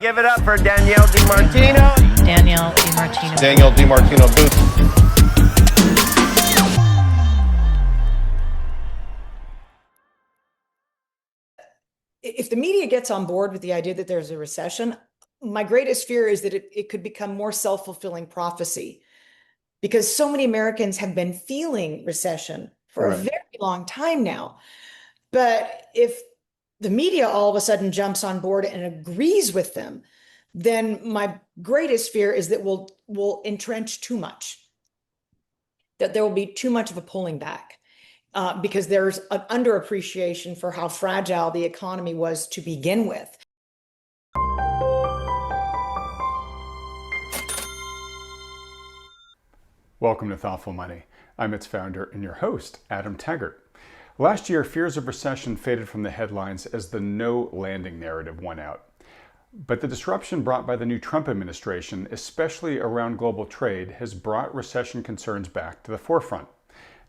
Give it up for Danielle DiMartino. Danielle DiMartino. Danielle DiMartino Booth. If the media gets on board with the idea that there's a recession, my greatest fear is that it could become more self-fulfilling prophecy, because so many Americans have been feeling recession for a very long time now. But if the media all of a sudden jumps on board and agrees with them, then my greatest fear is that we'll entrench too much, that there will be too much of a pulling back, because there's an underappreciation for how fragile the economy was to begin with. Welcome to Thoughtful Money. I'm its founder and your host, Adam Taggart. Last year, fears of recession faded from the headlines as the no landing narrative won out. But the disruption brought by the new Trump administration, especially around global trade, has brought recession concerns back to the forefront.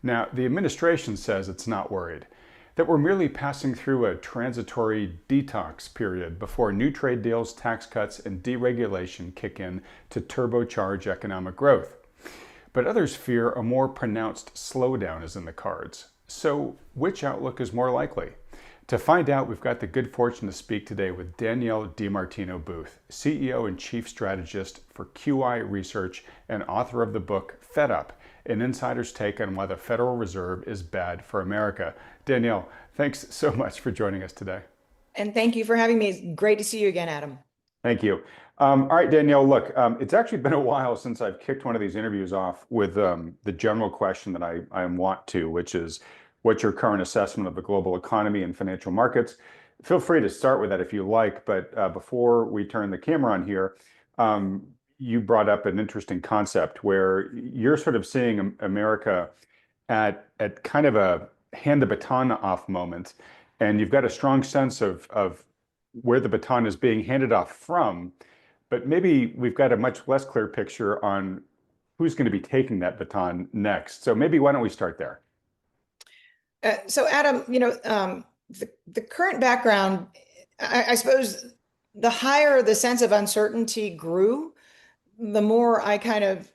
Now, the administration says it's not worried, that we're merely passing through a transitory detox period before new trade deals, tax cuts, and deregulation kick in to turbocharge economic growth. But others fear a more pronounced slowdown is in the cards. So, which outlook is more likely? To find out, we've got the good fortune to speak today with Danielle DiMartino Booth, CEO and Chief Strategist for QI Research and author of the book Fed Up, an insider's take on why the Federal Reserve is bad for America. Danielle, thanks so much for joining us today. And thank you for having me. It's great to see you again, Adam. Thank you. All right, Danielle, look, it's actually been a while since I've kicked one of these interviews off with the general question that I want to, which is, what's your current assessment of the global economy and financial markets? Feel free to start with that if you like, but before we turn the camera on here, you brought up an interesting concept where you're sort of seeing America at kind of a hand the baton off moment, and you've got a strong sense of where the baton is being handed off from, but maybe we've got a much less clear picture on who's going to be taking that baton next. So maybe why don't we start there? So Adam, the current background, I suppose the higher the sense of uncertainty grew, the more I kind of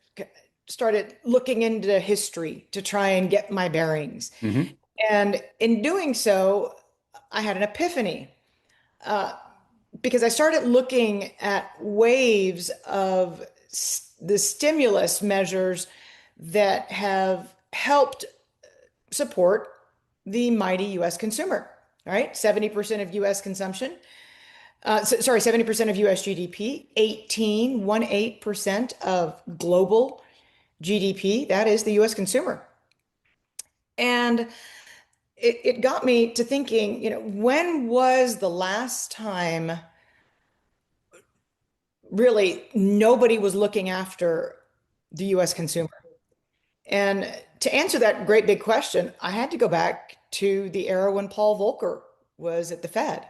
started looking into history to try and get my bearings. Mm-hmm. And in doing so, I had an epiphany, because I started looking at waves of the stimulus measures that have helped support the mighty U.S. consumer, right? 70% of U.S. consumption, 70% of U.S. GDP, 18% of global GDP, that is the U.S. consumer. And it got me to thinking, when was the last time really nobody was looking after the U.S. consumer? And to answer that great big question, I had to go back to the era when Paul Volcker was at the Fed,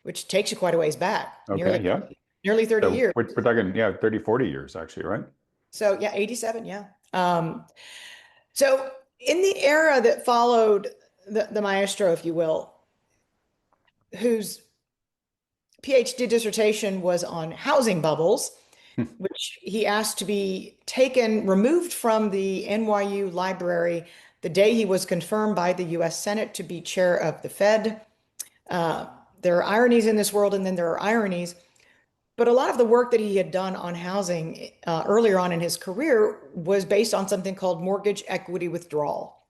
which takes you quite a ways back. Okay, Nearly 30 so years. We're talking, 30, 40 years actually, right? So yeah, 87, yeah. So in the era that followed the maestro, if you will, whose PhD dissertation was on housing bubbles, which he asked to be removed from the NYU library the day he was confirmed by the US Senate to be chair of the Fed. There are ironies in this world, and then there are ironies. But a lot of the work that he had done on housing earlier on in his career was based on something called mortgage equity withdrawal.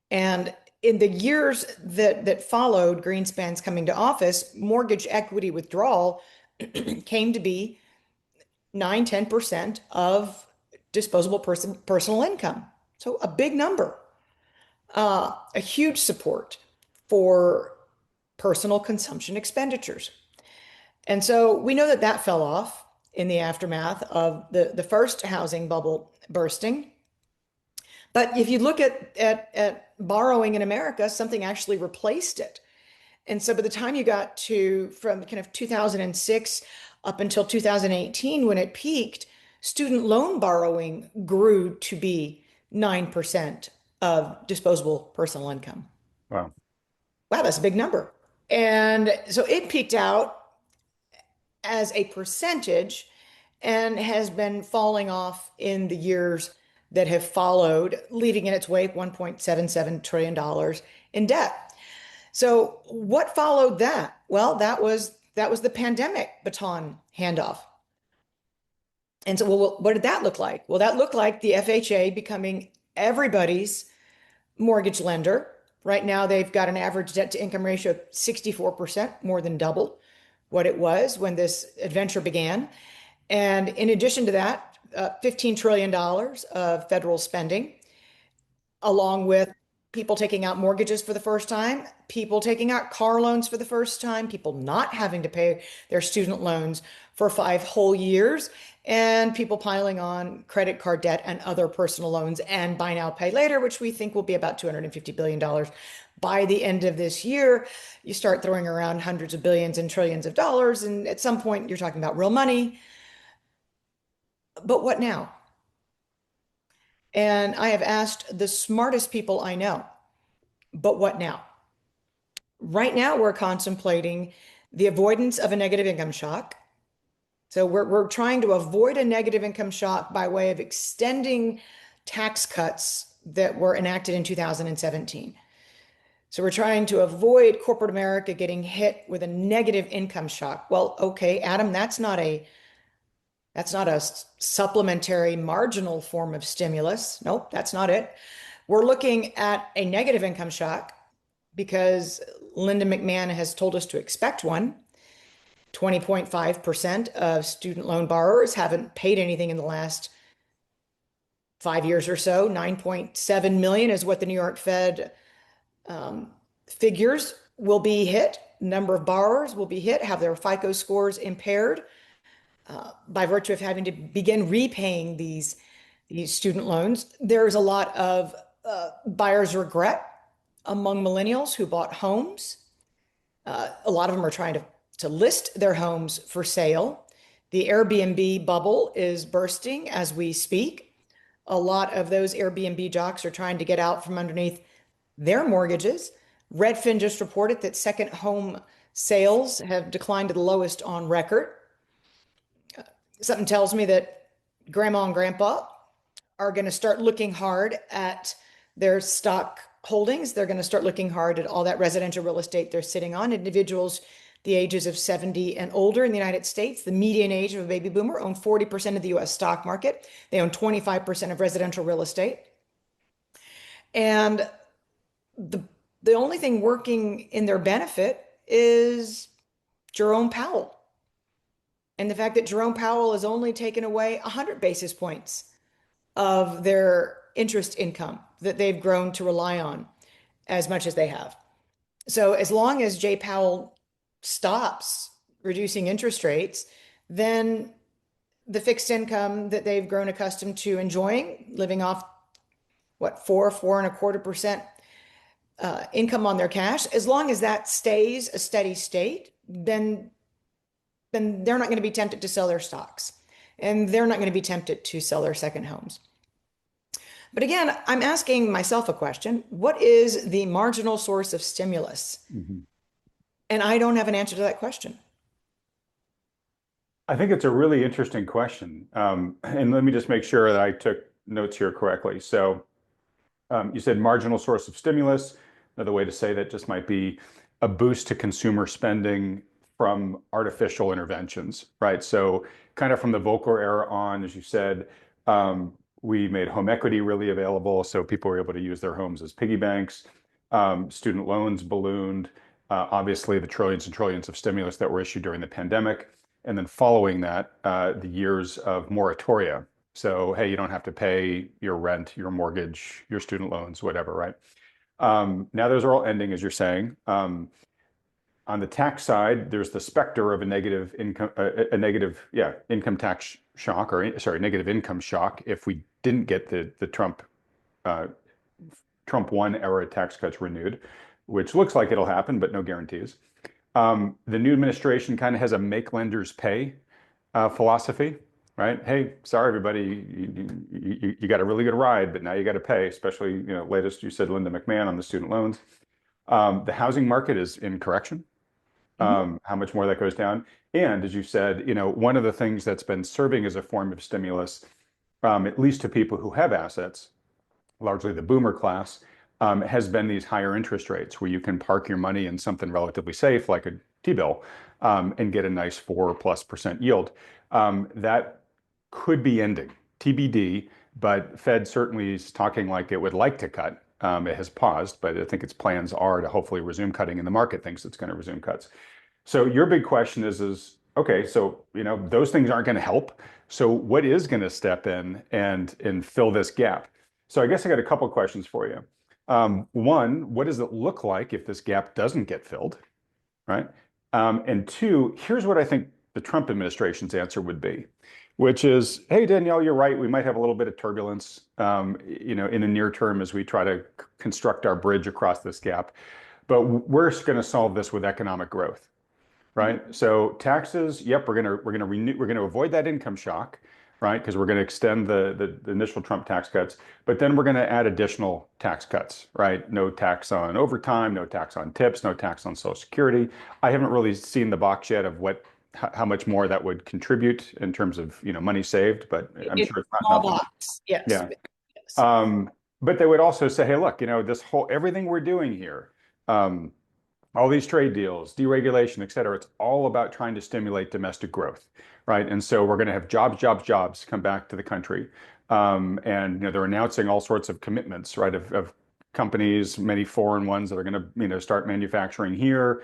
And in the years that followed Greenspan's coming to office, mortgage equity withdrawal came to be 9–10% of disposable personal income. So a big number, a huge support for personal consumption expenditures. And so we know that fell off in the aftermath of the first housing bubble bursting. But if you look at borrowing in America, something actually replaced it. And so by the time you got from kind of 2006 up until 2018, when it peaked, student loan borrowing grew to be 9% of disposable personal income. Wow, that's a big number. And so it peaked out as a percentage and has been falling off in the years that have followed, leaving in its wake $1.77 trillion in debt. So what followed that? Well, that was the pandemic baton handoff. And so, well, what did that look like? Well, that looked like the FHA becoming everybody's mortgage lender. Right now, they've got an average debt to income ratio of 64%, more than double what it was when this adventure began. And in addition to that, $15 trillion of federal spending, along with people taking out mortgages for the first time, people taking out car loans for the first time, people not having to pay their student loans for 5 whole years, and people piling on credit card debt and other personal loans and buy now, pay later, which we think will be about $250 billion by the end of this year. You start throwing around hundreds of billions and trillions of dollars, and at some point you're talking about real money. But what now? And I have asked the smartest people I know, but what now? Right now, we're contemplating the avoidance of a negative income shock. So we're trying to avoid a negative income shock by way of extending tax cuts that were enacted in 2017. So we're trying to avoid corporate America getting hit with a negative income shock. Well, okay, Adam, that's not a supplementary marginal form of stimulus. Nope, that's not it. We're looking at a negative income shock because Linda McMahon has told us to expect one. 20.5% of student loan borrowers haven't paid anything in the last 5 years or so. 9.7 million is what the New York Fed figures will be hit. Number of borrowers will be hit, have their FICO scores impaired by virtue of having to begin repaying these student loans. There's a lot of buyer's regret among millennials who bought homes. A lot of them are trying to list their homes for sale. The Airbnb bubble is bursting as we speak. A lot of those Airbnb jocks are trying to get out from underneath their mortgages. Redfin just reported that second home sales have declined to the lowest on record. Something tells me that grandma and grandpa are going to start looking hard at their stock holdings. They're going to start looking hard at all that residential real estate they're sitting on. Individuals the ages of 70 and older in the United States, the median age of a baby boomer, own 40% of the US stock market. They own 25% of residential real estate. And the only thing working in their benefit is Jerome Powell. And the fact that Jerome Powell has only taken away 100 basis points of their interest income that they've grown to rely on as much as they have. So as long as Jay Powell stops reducing interest rates, then the fixed income that they've grown accustomed to enjoying, living off what, 4.25% income on their cash, as long as that stays a steady state, then they're not going to be tempted to sell their stocks, and they're not going to be tempted to sell their second homes. But again, I'm asking myself a question. What is the marginal source of stimulus? Mm-hmm. And I don't have an answer to that question. I think it's a really interesting question. And let me just make sure that I took notes here correctly. So you said marginal source of stimulus. Another way to say that just might be a boost to consumer spending from artificial interventions, right? So kind of from the Volcker era on, as you said, we made home equity really available. So people were able to use their homes as piggy banks. Student loans ballooned. Obviously, the trillions and trillions of stimulus that were issued during the pandemic. And then following that, the years of moratoria. So, hey, you don't have to pay your rent, your mortgage, your student loans, whatever, right? Now those are all ending, as you're saying. On the tax side, there's the specter of a negative income, income tax shock, or sorry, negative income shock if we didn't get the Trump 1 era tax cuts renewed, which looks like it'll happen, but no guarantees. The new administration kind of has a make lenders pay philosophy, right? Hey, sorry, everybody, you got a really good ride, but now you got to pay, especially, latest you said Linda McMahon on the student loans. The housing market is in correction. how much more that goes down. And as you said, one of the things that's been serving as a form of stimulus, at least to people who have assets, largely the boomer class, has been these higher interest rates where you can park your money in something relatively safe like a T-bill and get a nice 4+% yield. That could be ending, TBD, but Fed certainly is talking like it would like to cut. It has paused, but I think its plans are to hopefully resume cutting, and the market thinks it's going to resume cuts. So your big question is okay, so those things aren't going to help. So what is going to step in and fill this gap? So I guess I got a couple of questions for you. One, what does it look like if this gap doesn't get filled, right? And two, here's what I think the Trump administration's answer would be, which is, hey, Danielle, you're right. We might have a little bit of turbulence, in the near term as we try to construct our bridge across this gap. But we're going to solve this with economic growth, right? So taxes, yep, we're going to avoid that income shock, right? Because we're going to extend the initial Trump tax cuts, but then we're going to add additional tax cuts, right? No tax on overtime, no tax on tips, no tax on Social Security. I haven't really seen the box yet of how much more that would contribute in terms of money saved, but I'm sure it's not small nothing. box. Yes. Yeah. Yes. But they would also say, hey, look, this whole everything we're doing here, all these trade deals, deregulation, et cetera, it's all about trying to stimulate domestic growth, right? And so we're going to have jobs come back to the country. And they're announcing all sorts of commitments, right, of companies, many foreign ones that are going to start manufacturing here.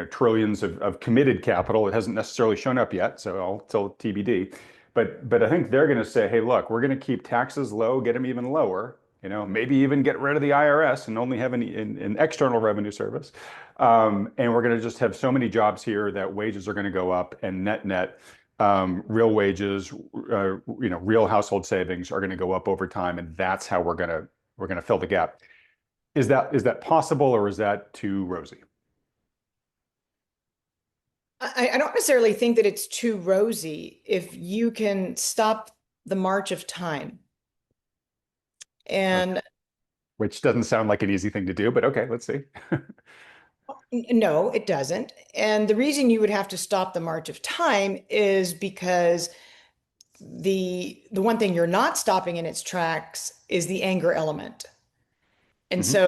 Trillions of committed capital. It hasn't necessarily shown up yet, so till TBD. But I think they're going to say, hey, look, we're going to keep taxes low, get them even lower. Maybe even get rid of the IRS and only have an external revenue service. And we're going to just have so many jobs here that wages are going to go up, and net, real wages, real household savings are going to go up over time, and that's how we're going to fill the gap. Is that possible, or is that too rosy? I don't necessarily think that it's too rosy if you can stop the march of time. And which doesn't sound like an easy thing to do, but okay, let's see. no, it doesn't. And the reason you would have to stop the march of time is because the one thing you're not stopping in its tracks is the anger element. And so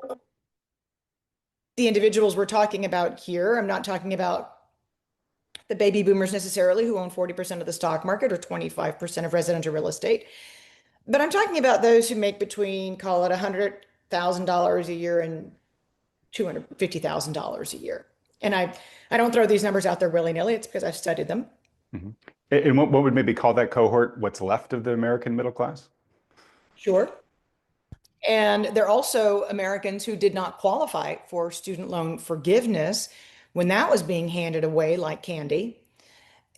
the individuals we're talking about here, I'm not talking about the baby boomers necessarily who own 40% of the stock market or 25% of residential real estate. But I'm talking about those who make between, call it $100,000 a year and $250,000 a year. And I don't throw these numbers out there willy-nilly. It's because I've studied them. Mm-hmm. And what would maybe call that cohort what's left of the American middle class? Sure. And they're also Americans who did not qualify for student loan forgiveness when that was being handed away like candy.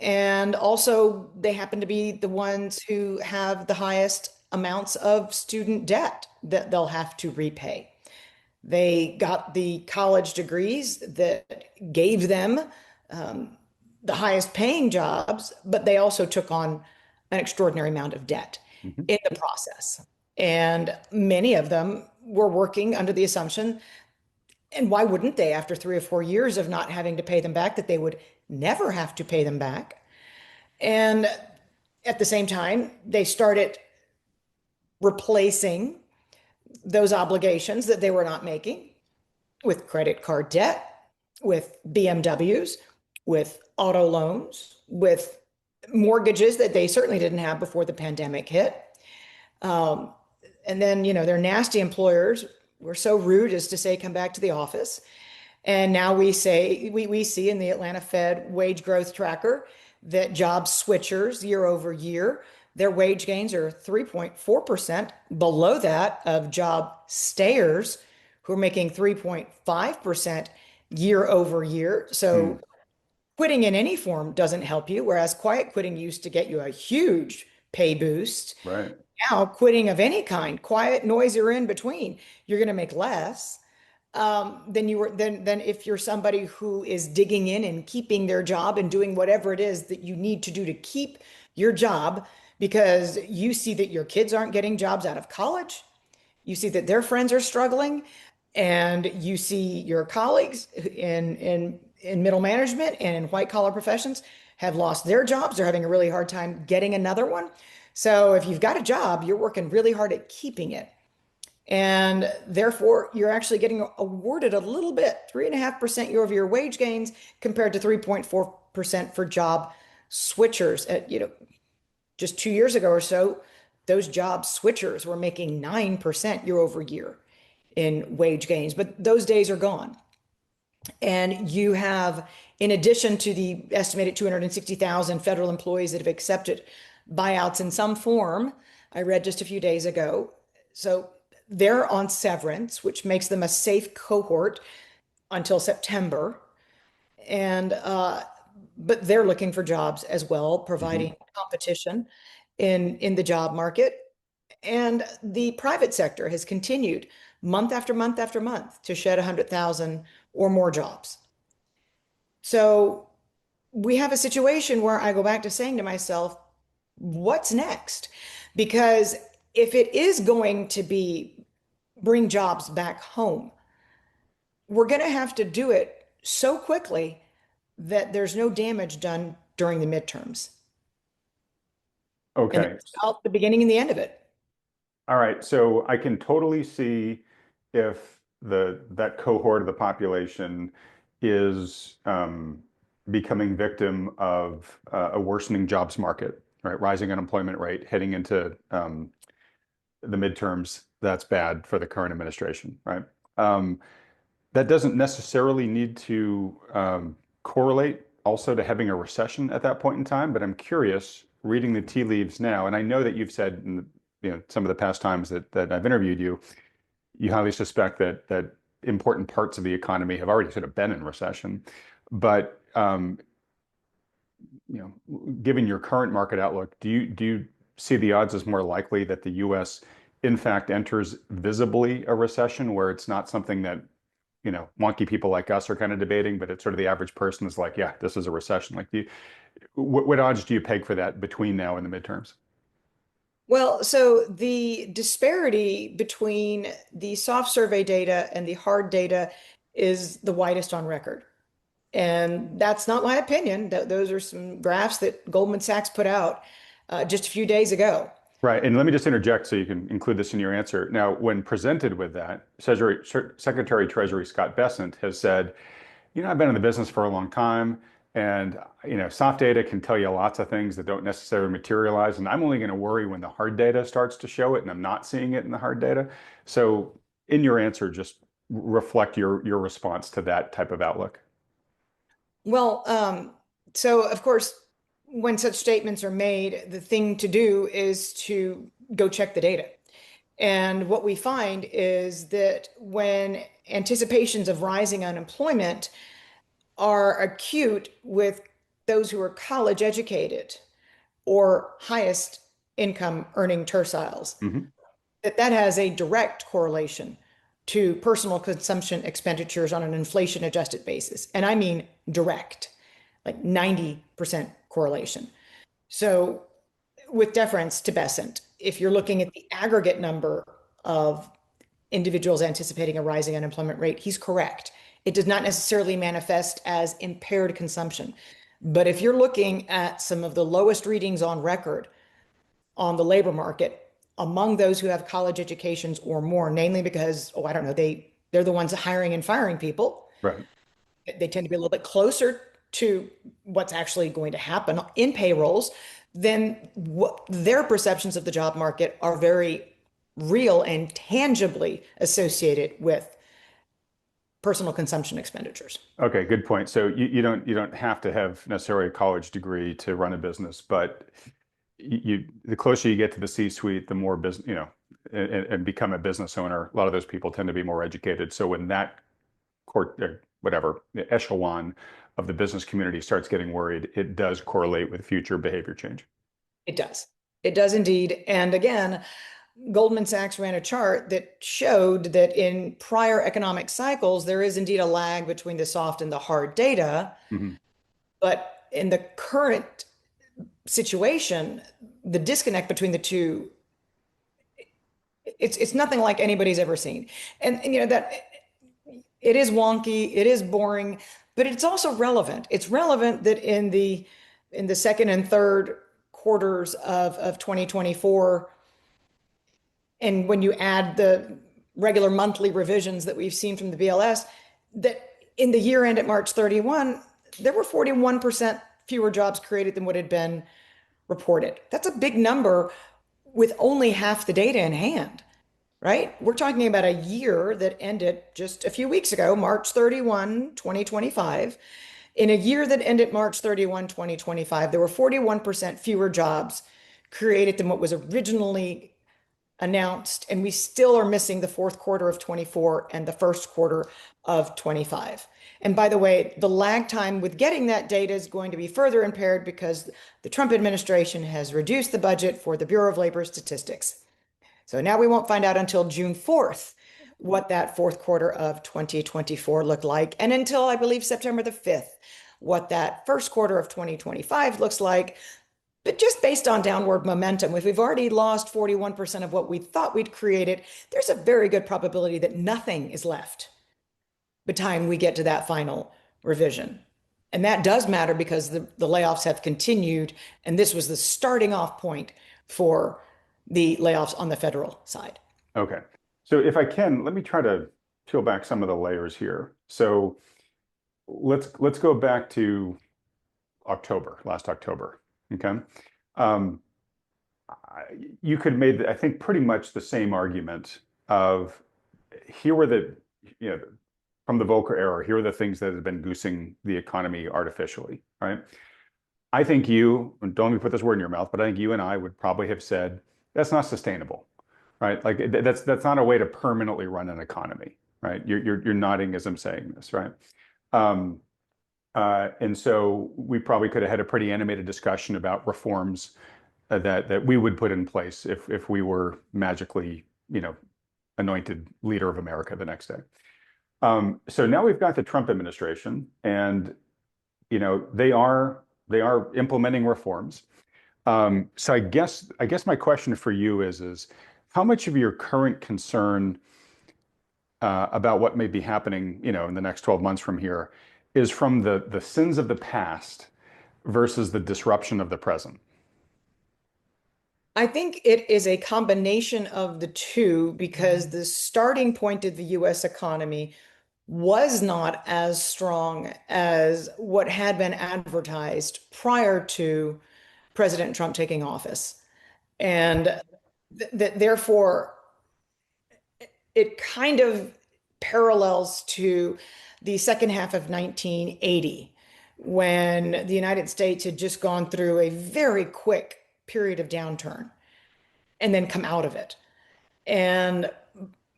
And also, they happen to be the ones who have the highest amounts of student debt that they'll have to repay. They got the college degrees that gave them the highest paying jobs, but they also took on an extraordinary amount of debt in the process. And many of them were working under the assumption, and why wouldn't they, after 3 or 4 years of not having to pay them back, that they would never have to pay them back. And at the same time, they started replacing those obligations that they were not making with credit card debt, with BMWs, with auto loans, with mortgages that they certainly didn't have before the pandemic hit. And then, their nasty employers were so rude as to say, come back to the office. And now we see in the Atlanta Fed wage growth tracker that job switchers year over year, their wage gains are 3.4% below that of job stayers who are making 3.5% year over year. So quitting in any form doesn't help you, whereas quiet quitting used to get you a huge pay boost. Right. Now, quitting of any kind, quiet, noisy, or in between, you're going to make less than if you're somebody who is digging in and keeping their job and doing whatever it is that you need to do to keep your job, because you see that your kids aren't getting jobs out of college. You see that their friends are struggling, and you see your colleagues in in middle management and in white collar professions have lost their jobs. They're having a really hard time getting another one. So if you've got a job, you're working really hard at keeping it. And therefore, you're actually getting awarded a little bit, 3.5% year over year wage gains compared to 3.4% for job switchers. Just 2 years ago or so, those job switchers were making 9% year over year in wage gains, but those days are gone. And you have, in addition to the estimated 260,000 federal employees that have accepted buyouts in some form, I read just a few days ago. So they're on severance, which makes them a safe cohort until September. And but they're looking for jobs as well, providing competition in the job market. And the private sector has continued month after month after month to shed 100,000 or more jobs. So we have a situation where I go back to saying to myself, what's next? Because if it is going to be bring jobs back home, we're going to have to do it so quickly that there's no damage done during the midterms. Okay. And it's out the beginning and the end of it. All right. So I can totally see if that cohort of the population is becoming victim of a worsening jobs market, right? Rising unemployment rate heading into the midterms. That's bad for the current administration, right? That doesn't necessarily need to correlate also to having a recession at that point in time, but I'm curious, reading the tea leaves now, and I know that you've said in some of the past times that I've interviewed you, you highly suspect that important parts of the economy have already sort of been in recession. But given your current market outlook, do you see the odds as more likely that the U.S. in fact enters visibly a recession, where it's not something that wonky people like us are kind of debating, but it's sort of the average person is like, yeah, this is a recession. Like, what odds do you peg for that between now and the midterms? Well, so the disparity between the soft survey data and the hard data is the widest on record. And that's not my opinion. Those are some graphs that Goldman Sachs put out just a few days ago. Right. And let me just interject so you can include this in your answer. Now, when presented with that, Secretary Treasury Scott Bessent has said, I've been in the business for a long time, and soft data can tell you lots of things that don't necessarily materialize, and I'm only going to worry when the hard data starts to show it, and I'm not seeing it in the hard data. So in your answer, just reflect your response to that type of outlook. Well, so of course, when such statements are made, the thing to do is to go check the data. And what we find is that when anticipations of rising unemployment are acute with those who are college educated or highest income earning terciles, that has a direct correlation to personal consumption expenditures on an inflation adjusted basis. And I mean direct, like 90% correlation. So with deference to Bessent, if you're looking at the aggregate number of individuals anticipating a rising unemployment rate, he's correct. It does not necessarily manifest as impaired consumption. But if you're looking at some of the lowest readings on record on the labor market among those who have college educations or more, namely because, I don't know, they're the ones hiring and firing people. Right. They tend to be a little bit closer to what's actually going to happen in payrolls, then their perceptions of the job market are very real and tangibly associated with personal consumption expenditures. Okay, good point. So you don't have to have necessarily a college degree to run a business, but the closer you get to the C-suite, the more business, and become a business owner. A lot of those people tend to be more educated. So when that echelon of the business community starts getting worried, it does correlate with future behavior change. It does. It does indeed. And again, Goldman Sachs ran a chart that showed that in prior economic cycles, there is indeed a lag between the soft and the hard data. But in the current situation, the disconnect between the two, it's nothing like anybody's ever seen. And that it is wonky, it is boring, But it's also relevant. It's relevant that in the second and third quarters of 2024, and when you add the regular monthly revisions that we've seen from the BLS, that in the year end at March 31, there were 41% fewer jobs created than what had been reported. That's a big number with only half the data in hand, right? We're talking about a year that ended just a few weeks ago, March 31, 2025. In a year that ended March 31, 2025, there were 41% fewer jobs created than what was originally announced, and we still are missing the fourth quarter of 24 and the first quarter of 25. And by the way, the lag time with getting that data is going to be further impaired because the Trump administration has reduced the budget for the Bureau of Labor Statistics. So now we won't find out until June 4th what that fourth quarter of 2024 looked like, and until I believe September the 5th, what that first quarter of 2025 looks like. But just based on downward momentum, if we've already lost 41% of what we thought we'd created, there's a very good probability that nothing is left by the time we get to that final revision. And that does matter because the layoffs have continued, and this was the starting off point for the layoffs on the federal side. Okay. So if I can, let me try to peel back some of the layers here. So let's go back to last October. Okay. You could make, I think, pretty much the same argument of here were the, from the Volcker era, here are the things that have been goosing the economy artificially, right? I think don't let me put this word in your mouth, but I think you and I would probably have said, that's not sustainable, right? Like that's not a way to permanently run an economy, right? You're nodding as I'm saying this, right? And so we probably could have had a pretty animated discussion about reforms that we would put in place if we were magically, anointed leader of America the next day. So now we've got the Trump administration, and they are implementing reforms. So I guess my question for you is how much of your current concern about what may be happening, in the next 12 months from here is from the sins of the past versus the disruption of the present? I think it is a combination of the two because the starting point of the US economy was not as strong as what had been advertised prior to President Trump taking office. And therefore, it kind of parallels to the second half of 1980, when the United States had just gone through a very quick period of downturn and then come out of it. And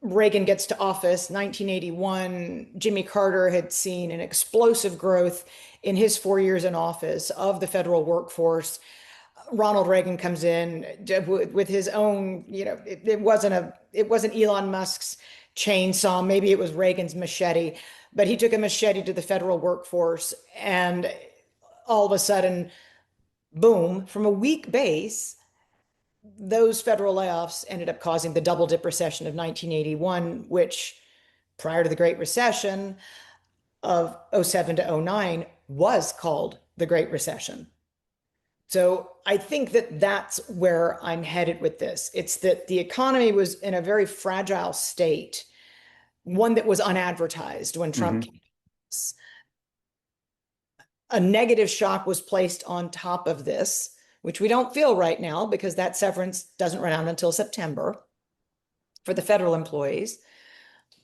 Reagan gets to office, 1981. Jimmy Carter had seen an explosive growth in his 4 years in office of the federal workforce. Ronald Reagan comes in with his own, it wasn't Elon Musk's chainsaw, maybe it was Reagan's machete, but he took a machete to the federal workforce, and all of a sudden, boom, from a weak base, those federal layoffs ended up causing the double dip recession of 1981, which prior to the Great Recession of 07 to 09 was called the Great Recession. So I think that that's where I'm headed with this. It's that the economy was in a very fragile state, one that was unadvertised when Trump came. A negative shock was placed on top of this, which we don't feel right now because that severance doesn't run out until September for the federal employees.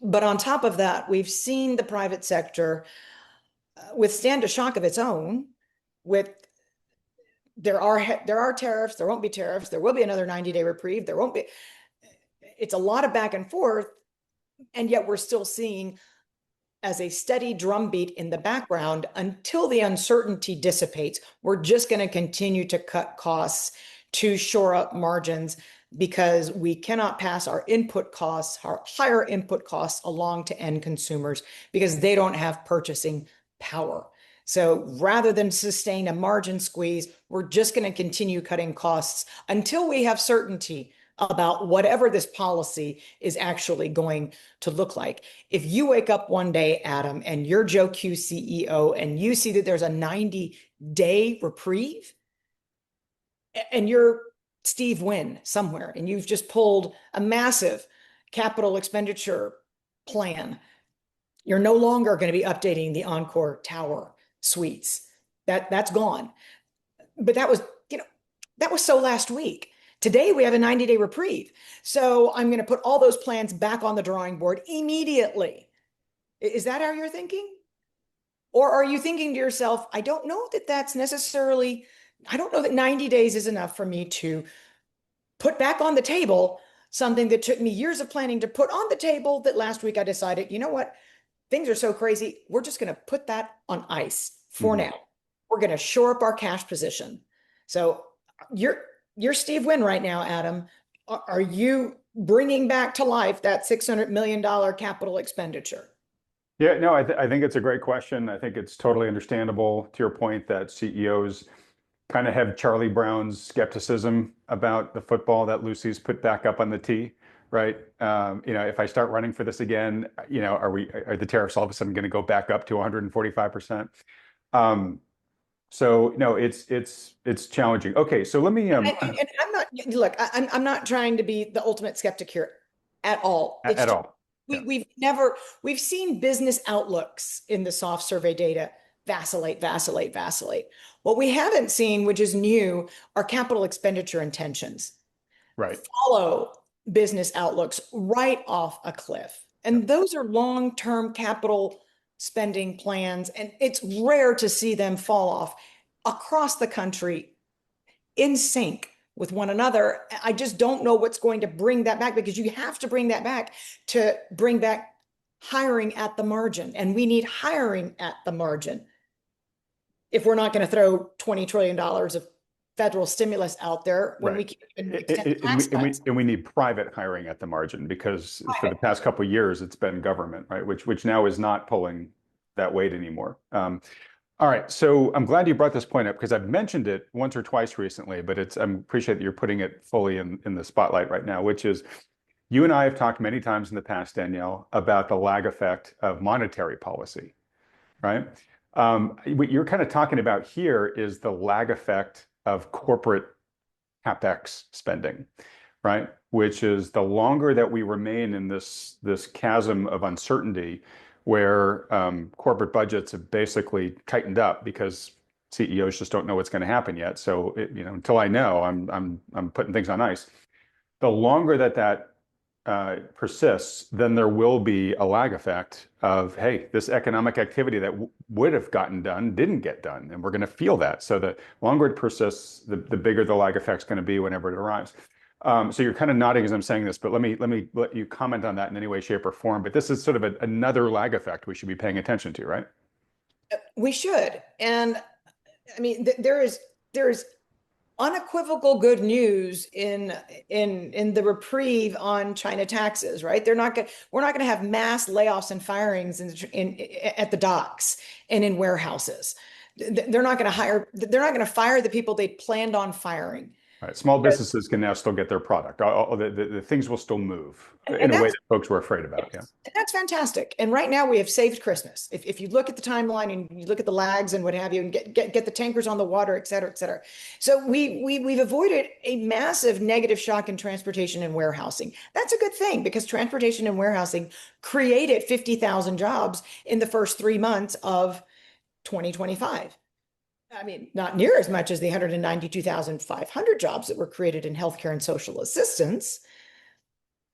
But on top of that, we've seen the private sector withstand a shock of its own with there are tariffs, there won't be tariffs, there will be another 90-day reprieve, there won't be. It's a lot of back and forth, and yet we're still seeing as a steady drumbeat in the background until the uncertainty dissipates. We're just going to continue to cut costs to shore up margins because we cannot pass our higher input costs along to end consumers because they don't have purchasing power. So rather than sustain a margin squeeze, we're just going to continue cutting costs until we have certainty about whatever this policy is actually going to look like. If you wake up one day, Adam, and you're Joe Q CEO, and you see that there's a 90-day reprieve, and you're Steve Wynn somewhere, and you've just pulled a massive capital expenditure plan, you're no longer going to be updating the Encore Tower suites. That's gone. But that was, that was so last week. Today we have a 90-day reprieve. So I'm going to put all those plans back on the drawing board immediately. Is that how you're thinking? Or are you thinking to yourself, I don't know that that's necessarily, I don't know that 90 days is enough for me to put back on the table something that took me years of planning to put on the table, that last week I decided, you know what? Things are so crazy. We're just going to put that on ice for now. We're going to shore up our cash position. So you're Steve Wynn right now, Adam. Are you bringing back to life that $600 million capital expenditure? Yeah, no, I think it's a great question. I think it's totally understandable, to your point, that CEOs kind of have Charlie Brown's skepticism about the football that Lucy's put back up on the tee, right? If I start running for this again, are the tariffs all of a sudden going to go back up to 145%? So no, it's challenging. Okay, so let me. And I'm not, look, I'm not trying to be the ultimate skeptic here at all. At all. We've seen business outlooks in the soft survey data vacillate. What we haven't seen, which is new, are capital expenditure intentions. Right. Follow business outlooks right off a cliff. And those are long-term capital spending plans. And it's rare to see them fall off across the country in sync with one another. I just don't know what's going to bring that back, because you have to bring that back to bring back hiring at the margin. And we need hiring at the margin if we're not going to throw $20 trillion of federal stimulus out there when we keep and we need private hiring at the margin, because for the past couple of years it's been government, right, which now is not pulling that weight anymore. All right, so I'm glad you brought this point up, because I've mentioned it once or twice recently, but I appreciate that you're putting it fully in the spotlight right now, which is, you and I have talked many times in the past, Danielle, about the lag effect of monetary policy, right? What you're kind of talking about here is the lag effect of corporate CAPEX spending, right? Which is, the longer that we remain in this chasm of uncertainty, where corporate budgets have basically tightened up because CEOs just don't know what's going to happen yet. So until I know, I'm putting things on ice. The longer that persists, then there will be a lag effect of, hey, this economic activity that would have gotten done didn't get done, and we're going to feel that. So the longer it persists, the bigger the lag effect's going to be whenever it arrives. So you're kind of nodding as I'm saying this, but let me let you comment on that in any way, shape, or form. But this is sort of another lag effect we should be paying attention to, right? We should. And I mean, there is unequivocal good news in the reprieve on China taxes, right? We're not going to have mass layoffs and firings at the docks and in warehouses. They're not going to fire the people they planned on firing. Right. Small businesses can now still get their product. The things will still move in a way that folks were afraid about. Yeah. That's fantastic. And right now we have saved Christmas. If you look at the timeline and you look at the lags and what have you, and get the tankers on the water, et cetera, et cetera. So we've avoided a massive negative shock in transportation and warehousing. That's a good thing, because transportation and warehousing created 50,000 jobs in the first 3 months of 2025. I mean, not near as much as the 192,500 jobs that were created in healthcare and social assistance,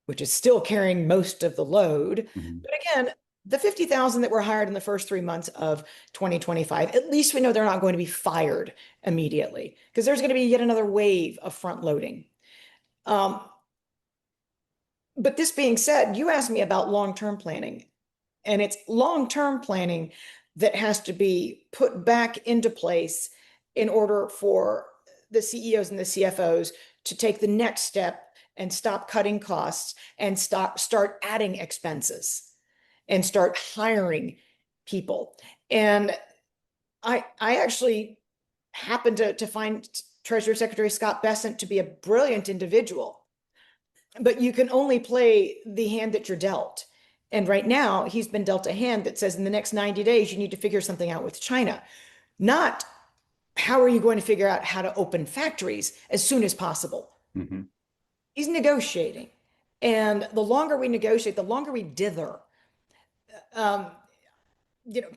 which is still carrying most of the load. But again, the 50,000 that were hired in the first 3 months of 2025, at least we know they're not going to be fired immediately, because there's going to be yet another wave of front loading. But this being said, you asked me about long-term planning, and it's long-term planning that has to be put back into place in order for the CEOs and the CFOs to take the next step and stop cutting costs and start adding expenses and start hiring people. And I actually happened to find Treasury Secretary Scott Bessent to be a brilliant individual but you can only play the hand that you're dealt. And right now, he's been dealt a hand that says in the next 90 days, you need to figure something out with China. Not how are you going to figure out how to open factories as soon as possible. Mm-hmm. He's negotiating. And the longer we negotiate, the longer we dither.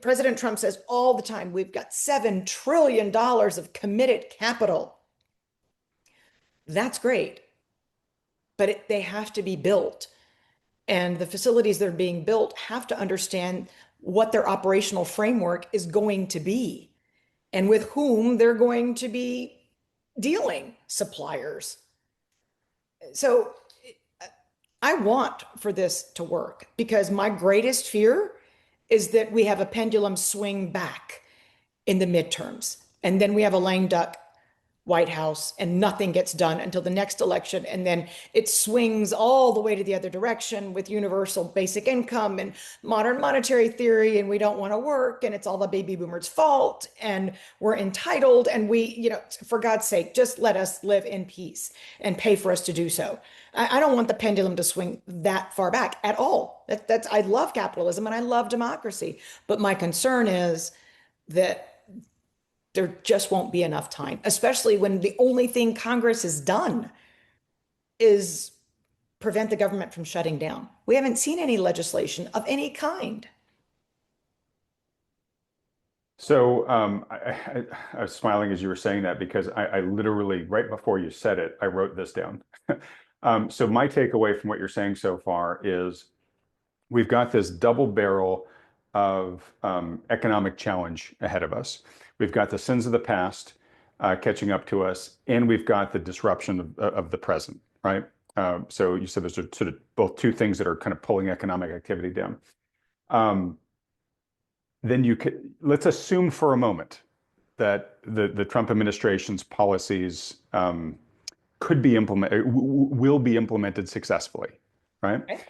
President Trump says all the time, we've got $7 trillion of committed capital. That's great, but they have to be built. And the facilities that are being built have to understand what their operational framework is going to be and with whom they're going to be dealing, suppliers. So I want for this to work because my greatest fear is that we have a pendulum swing back in the midterms. And then we have a lame duck White House and nothing gets done until the next election. And then it swings all the way to the other direction with universal basic income and modern monetary theory. And we don't want to work. And it's all the baby boomers' fault. And we're entitled. And we, for God's sake, just let us live in peace and pay for us to do so. I don't want the pendulum to swing that far back at all. I love capitalism and I love democracy. But my concern is that there just won't be enough time, especially when the only thing Congress has done is prevent the government from shutting down. We haven't seen any legislation of any kind. So I was smiling as you were saying that because I literally, right before you said it, I wrote this down. So my takeaway from what you're saying so far is we've got this double barrel of economic challenge ahead of us. We've got the sins of the past catching up to us, and we've got the disruption of the present, right? So you said there's sort of both two things that are kind of pulling economic activity down. Then let's assume for a moment that the Trump administration's policies could be implemented, will be implemented successfully, right? Okay.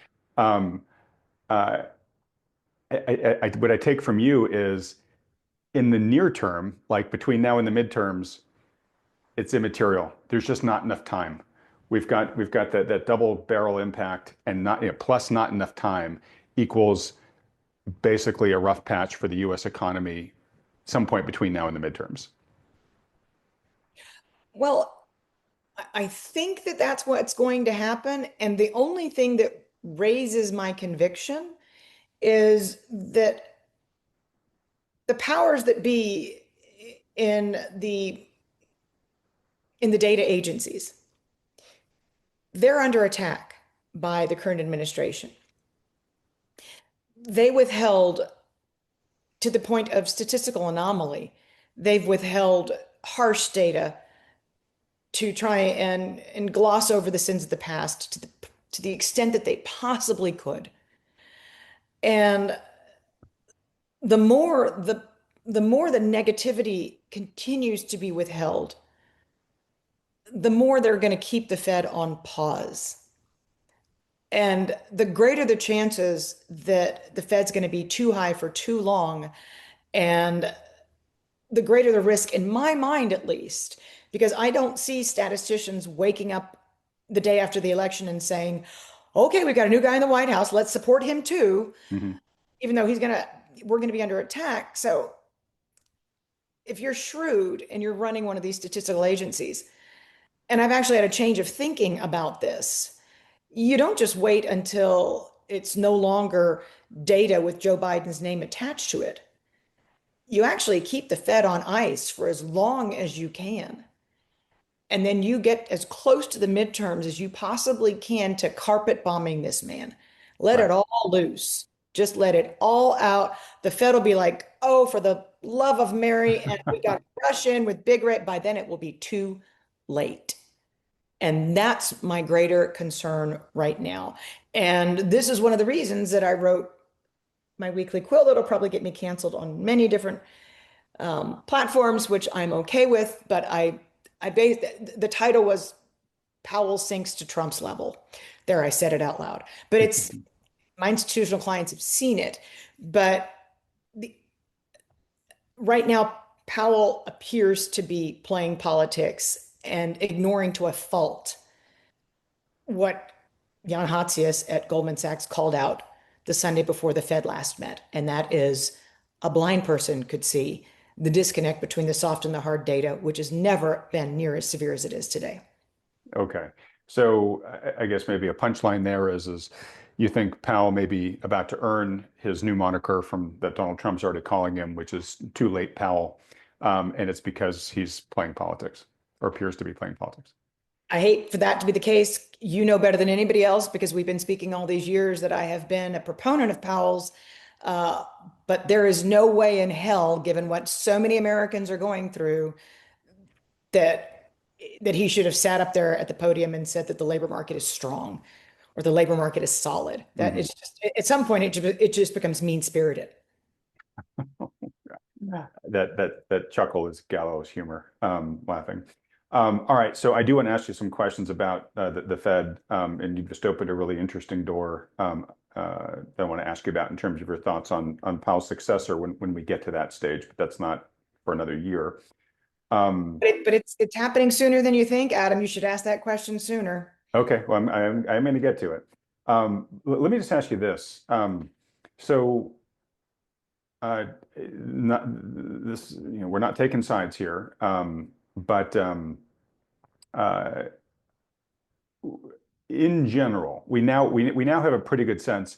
What I take from you is in the near term, like between now and the midterms, it's immaterial. There's just not enough time. We've got that double barrel impact, and plus not enough time equals basically a rough patch for the U.S. economy some point between now and the midterms. Well, I think that that's what's going to happen. And the only thing that raises my conviction is that the powers that be in the data agencies, they're under attack by the current administration. They withheld, to the point of statistical anomaly, they've withheld harsh data to try and gloss over the sins of the past to the extent that they possibly could. And the more the negativity continues to be withheld, the more they're going to keep the Fed on pause. And the greater the chances that the Fed's going to be too high for too long, and the greater the risk, in my mind at least, because I don't see statisticians waking up the day after the election and saying, okay, we've got a new guy in the White House, let's support him too, even though we're going to be under attack. So if you're shrewd and you're running one of these statistical agencies, and I've actually had a change of thinking about this, you don't just wait until it's no longer data with Joe Biden's name attached to it. You actually keep the Fed on ice for as long as you can. And then you get as close to the midterms as you possibly can to carpet bombing this man. Let it all loose. Just let it all out. The Fed will be like, oh, for the love of Mary, and we got to rush in with big rate. By then it will be too late. And that's my greater concern right now. And this is one of the reasons that I wrote my weekly quill that'll probably get me canceled on many different platforms, which I'm okay with. But the title was Powell Sinks to Trump's Level. There, I said it out loud. But it's my institutional clients have seen it. But right now, Powell appears to be playing politics and ignoring to a fault what Jan Hatzius at Goldman Sachs called out the Sunday before the Fed last met, and that is a blind person could see the disconnect between the soft and the hard data, which has never been near as severe as it is today. Okay. So I guess maybe a punchline there is you think Powell may be about to earn his new moniker from that Donald Trump's already calling him, which is too late Powell. And it's because he's playing politics or appears to be playing politics. I hate for that to be the case. You know better than anybody else because we've been speaking all these years that I have been a proponent of Powell's. But there is no way in hell, given what so many Americans are going through, that he should have sat up there at the podium and said that the labor market is strong or the labor market is solid. That is just at some point it just becomes mean-spirited. That chuckle is gallows humor, laughing. All right, so I do want to ask you some questions about the Fed, and you just opened a really interesting door that I want to ask you about in terms of your thoughts on Powell's successor when we get to that stage, but that's not for another year. But it's happening sooner than you think, Adam. You should ask that question sooner. Okay, well, I'm going to get to it. Let me just ask you this. We're not taking sides here, but in general, we now have a pretty good sense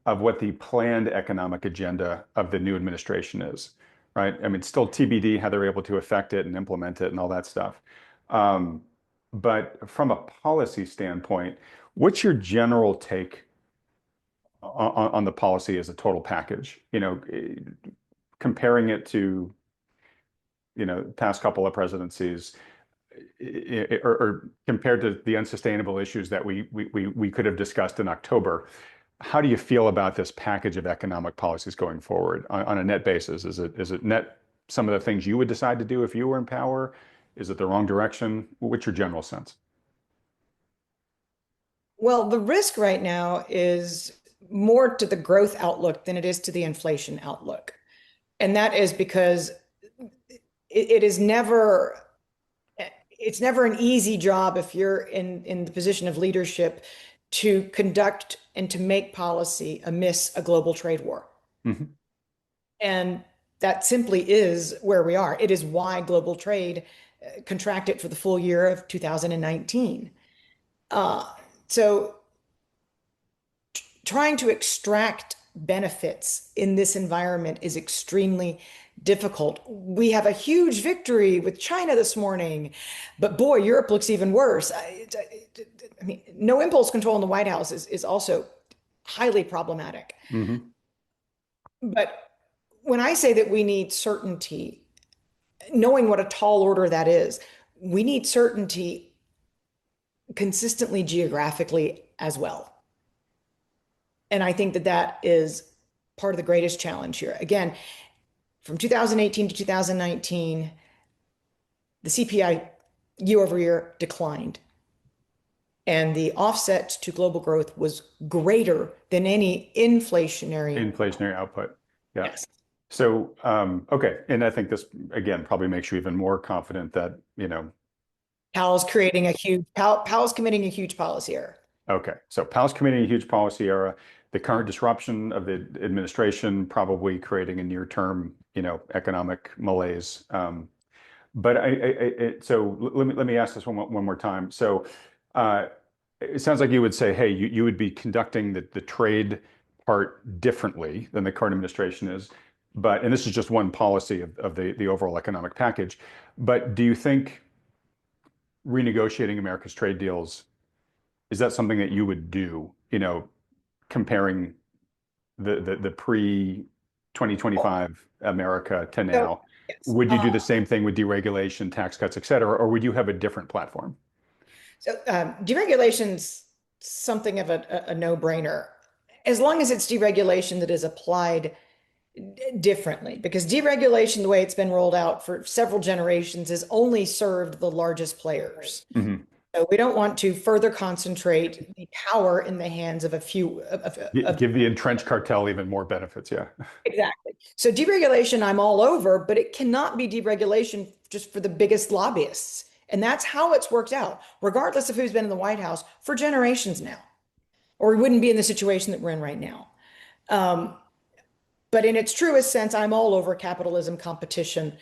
of what the planned economic agenda of the new administration is, right? I mean, it's still TBD how they're able to affect it and implement it and all that stuff. But from a policy standpoint, what's your general take on the policy as a total package? Comparing it to, past couple of presidencies, or compared to the unsustainable issues that we could have discussed in October. How do you feel about this package of economic policies going forward on a net basis? Is it net some of the things you would decide to do if you were in power? Is it the wrong direction? What's your general sense? Well, the risk right now is more to the growth outlook than it is to the inflation outlook. And that is because it's never an easy job if you're in the position of leadership to conduct and to make policy amidst a global trade war. Mm-hmm. And that simply is where we are. It is why global trade contracted for the full year of 2019. So trying to extract benefits in this environment is extremely difficult. We have a huge victory with China this morning, but boy, Europe looks even worse. I mean, no impulse control in the White House is also highly problematic. Mm-hmm. But when I say that we need certainty, knowing what a tall order that is, we need certainty consistently geographically as well. And I think that is part of the greatest challenge here. Again, from 2018 to 2019, the CPI year over year declined. And the offset to global growth was greater than any inflationary output. Yeah. Yes. So, okay. And I think this, again, probably makes you even more confident that, Powell's committing a huge policy error. Okay. So Powell's committing a huge policy error. The current disruption of the administration probably creating a near-term, economic malaise. But so let me ask this one more time. So it sounds like you would say, hey, you would be conducting the trade part differently than the current administration is. And this is just one policy of the overall economic package. But do you think renegotiating America's trade deals, is that something that you would do, comparing the pre-2025 America to now? Yes. Would you do the same thing with deregulation, tax cuts, et cetera, or would you have a different platform? So deregulation's something of a no-brainer, as long as it's deregulation that is applied differently, because deregulation, the way it's been rolled out for several generations, has only served the largest players. Mm-hmm. So we don't want to further concentrate the power in the hands of a few. Give the entrenched cartel even more benefits, yeah. Exactly. So deregulation, I'm all over, but it cannot be deregulation just for the biggest lobbyists. And that's how it's worked out, regardless of who's been in the White House for generations now. or we wouldn't be in the situation that we're in right now. But in its truest sense, I'm all over capitalism, competition,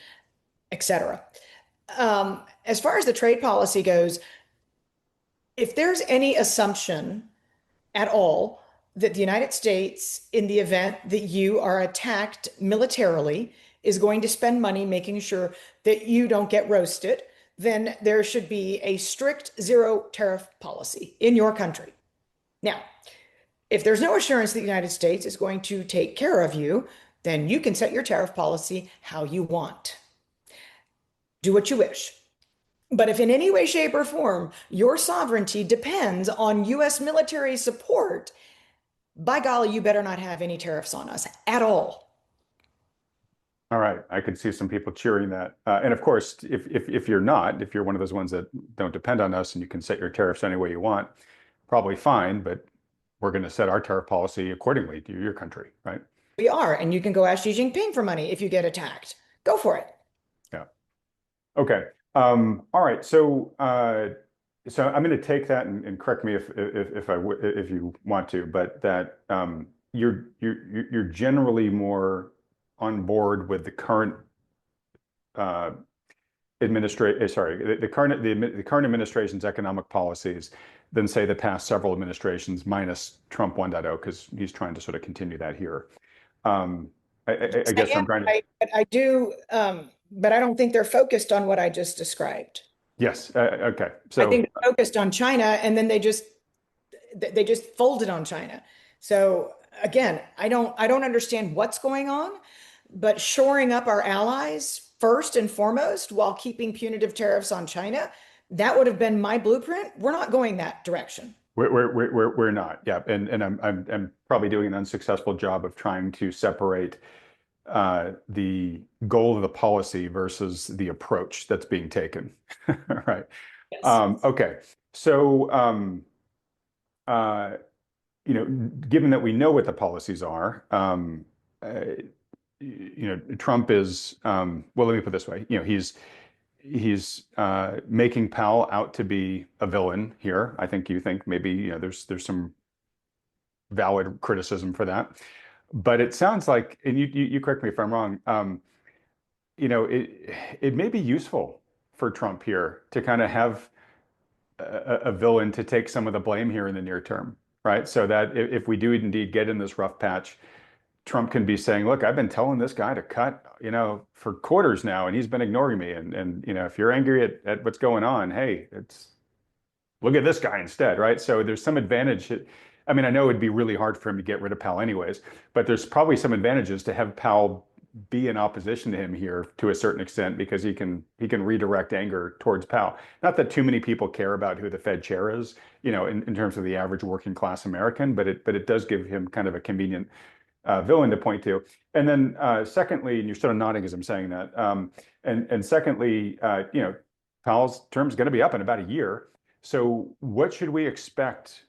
etc. As far as the trade policy goes, if there's any assumption at all that the United States, in the event that you are attacked militarily, is going to spend money making sure that you don't get roasted, then there should be a strict zero tariff policy in your country. Now, if there's no assurance that the United States is going to take care of you, then you can set your tariff policy how you want. Do what you wish. But if in any way, shape, or form your sovereignty depends on US military support, by golly, you better not have any tariffs on us at all. All right, I could see some people cheering that. And of course, if you're not, if you're one of those ones that don't depend on us and you can set your tariffs any way you want, probably fine, but we're going to set our tariff policy accordingly to your country, right? We are, and you can go ask Xi Jinping for money if you get attacked. Go for it. Yeah. Okay. All right. So I'm going to take that and correct me if you want to, but that you're generally more on board with the current the current administration's economic policies than say the past several administrations minus Trump 1.0, because he's trying to sort of continue that here. I guess I'm trying to. I do, but I don't think they're focused on what I just described. Yes. Okay. So I think they're focused on China, and then they just folded on China. So again, I don't understand what's going on, but shoring up our allies first and foremost while keeping punitive tariffs on China, that would have been my blueprint. We're not going that direction. We're not. Yeah. And I'm probably doing an unsuccessful job of trying to separate the goal of the policy versus the approach that's being taken. Right. Yes. Okay. So, given that we know what the policies are, Trump is, well, let me put it this way, he's making Powell out to be a villain here. I think you think maybe, there's some valid criticism for that. But it sounds like, and you correct me if I'm wrong, it may be useful for Trump here to kind of have a villain to take some of the blame here in the near term, right? So that if we do indeed get in this rough patch, Trump can be saying, look, I've been telling this guy to cut, for quarters now, and he's been ignoring me. And if you're angry at what's going on, hey, look at this guy instead, right? So there's some advantage. I mean, I know it'd be really hard for him to get rid of Powell anyways, but there's probably some advantages to have Powell be in opposition to him here to a certain extent, because he can redirect anger towards Powell. Not that too many people care about who the Fed chair is, in terms of the average working class American, but it does give him kind of a convenient villain to point to. And then secondly, and you're sort of nodding as I'm saying that, and secondly, Powell's term is going to be up in about a year. So what should we expect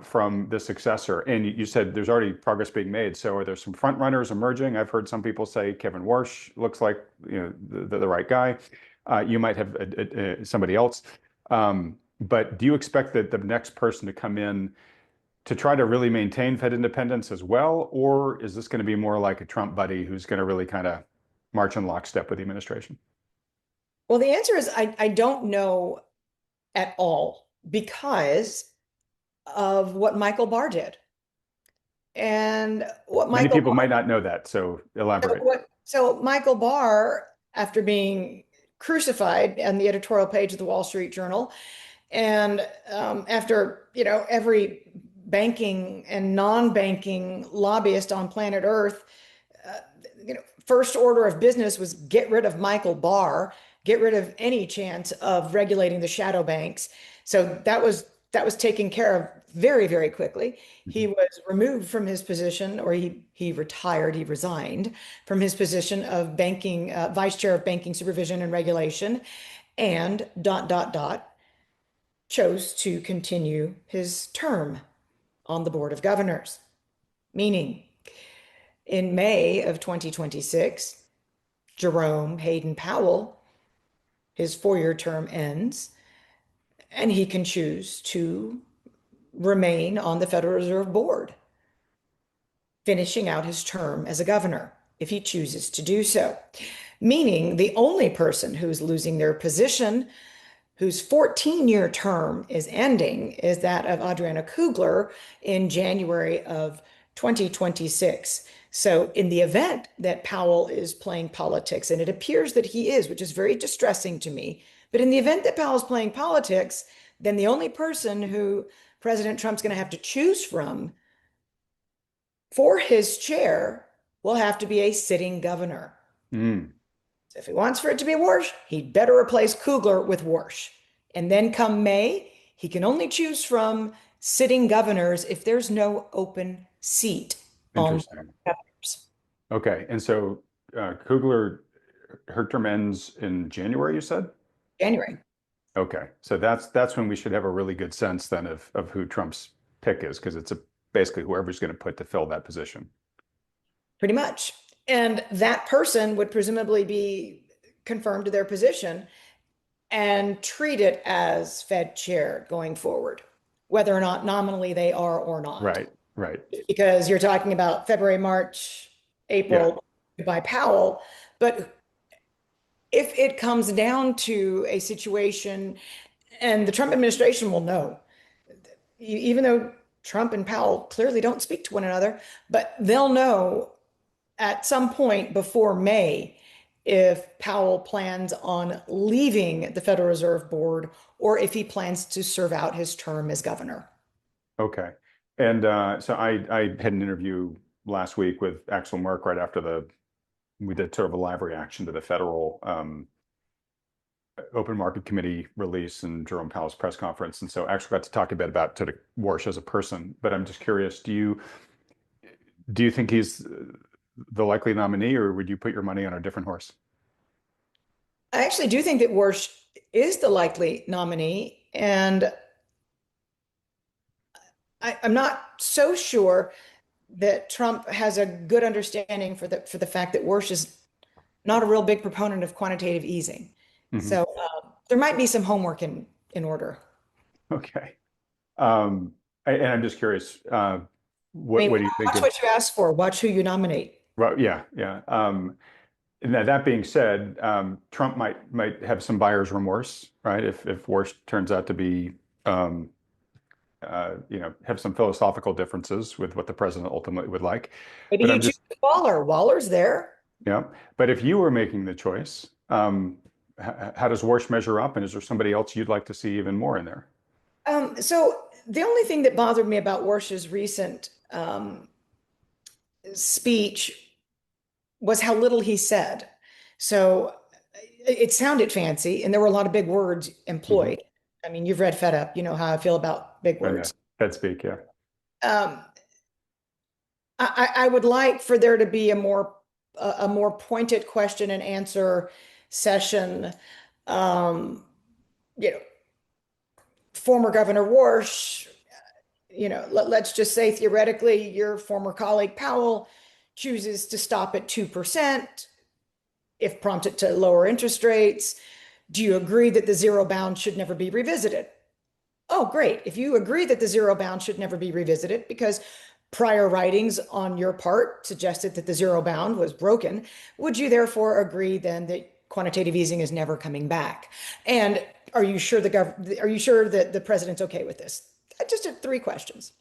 from the successor? And you said there's already progress being made. So are there some front runners emerging? I've heard some people say Kevin Warsh looks like the right guy. You might have somebody else. But do you expect that the next person to come in to try to really maintain Fed independence as well? Or is this going to be more like a Trump buddy who's going to really kind of march in lockstep with the administration? Well, the answer is I don't know at all, because of what Michael Barr did. And what Many Michael people might not know that, so elaborate. So Michael Barr, after being crucified on the editorial page of the Wall Street Journal, and after every banking and non-banking lobbyist on planet Earth, first order of business was get rid of Michael Barr, get rid of any chance of regulating the shadow banks. So that was taken care of very, very quickly. He was removed from his position, or he retired, he resigned from his position of banking, vice chair of banking supervision and regulation, and ... chose to continue his term on the Board of Governors. Meaning, in May of 2026, Jerome Hayden Powell, his 4-year term ends, and he can choose to remain on the Federal Reserve Board, finishing out his term as a governor, if he chooses to do so. Meaning the only person who's losing their position, whose 14-year term is ending, is that of Adriana Kugler in January of 2026. So in the event that Powell is playing politics, and it appears that he is, which is very distressing to me, but in the event that Powell's playing politics, then the only person who President Trump's going to have to choose from for his chair will have to be a sitting governor. Mm. So if he wants for it to be Warsh, he'd better replace Kugler with Warsh. And then come May, he can only choose from sitting governors if there's no open seat on governors. Okay. And so Kugler, her term ends in January, you said? January. Okay. So that's when we should have a really good sense then of who Trump's pick is, because it's basically whoever's going to put to fill that position. Pretty much. And that person would presumably be confirmed to their position and treat it as Fed chair going forward, whether or not nominally they are or not. Right, right. Because you're talking about February, March, April by Powell. But if it comes down to a situation, and the Trump administration will know, even though Trump and Powell clearly don't speak to one another, but they'll know at some point before May if Powell plans on leaving the Federal Reserve Board or if he plans to serve out his term as governor. Okay. And so I had an interview last week with Axel Merck right after we did sort of a live reaction to the federal open market committee release and Jerome Powell's press conference. And so Axel got to talk a bit about sort of Warsh as a person, but I'm just curious, do you think he's the likely nominee, or would you put your money on a different horse? I actually do think that Warsh is the likely nominee, and I'm not so sure that Trump has a good understanding for the fact that Warsh is not a real big proponent of quantitative easing. Mm-hmm. So there might be some homework in order. Okay. And I'm just curious, what do you think? Watch what you ask for. Watch who you nominate. Well, yeah. Now, that being said, Trump might have some buyer's remorse, right? If Warsh turns out to be, have some philosophical differences with what the president ultimately would like. Maybe you choose Waller. Waller's there. Yeah, but if you were making the choice, how does Warsh measure up, and is there somebody else you'd like to see even more in there? So the only thing that bothered me about Warsh's recent speech was how little he said. So it sounded fancy, and there were a lot of big words employed. Mm-hmm. I mean, you've read Fed Up. You know how I feel about big words. Fed speak, yeah. I would like for there to be a more pointed question and answer session. Former Governor Warsh, let's just say theoretically your former colleague Powell chooses to stop at 2% if prompted to lower interest rates. Do you agree that the zero bound should never be revisited? Oh, great. If you agree that the zero bound should never be revisited because prior writings on your part suggested that the zero bound was broken, would you therefore agree then that quantitative easing is never coming back? And are you sure that the president's okay with this? I just had 3 questions.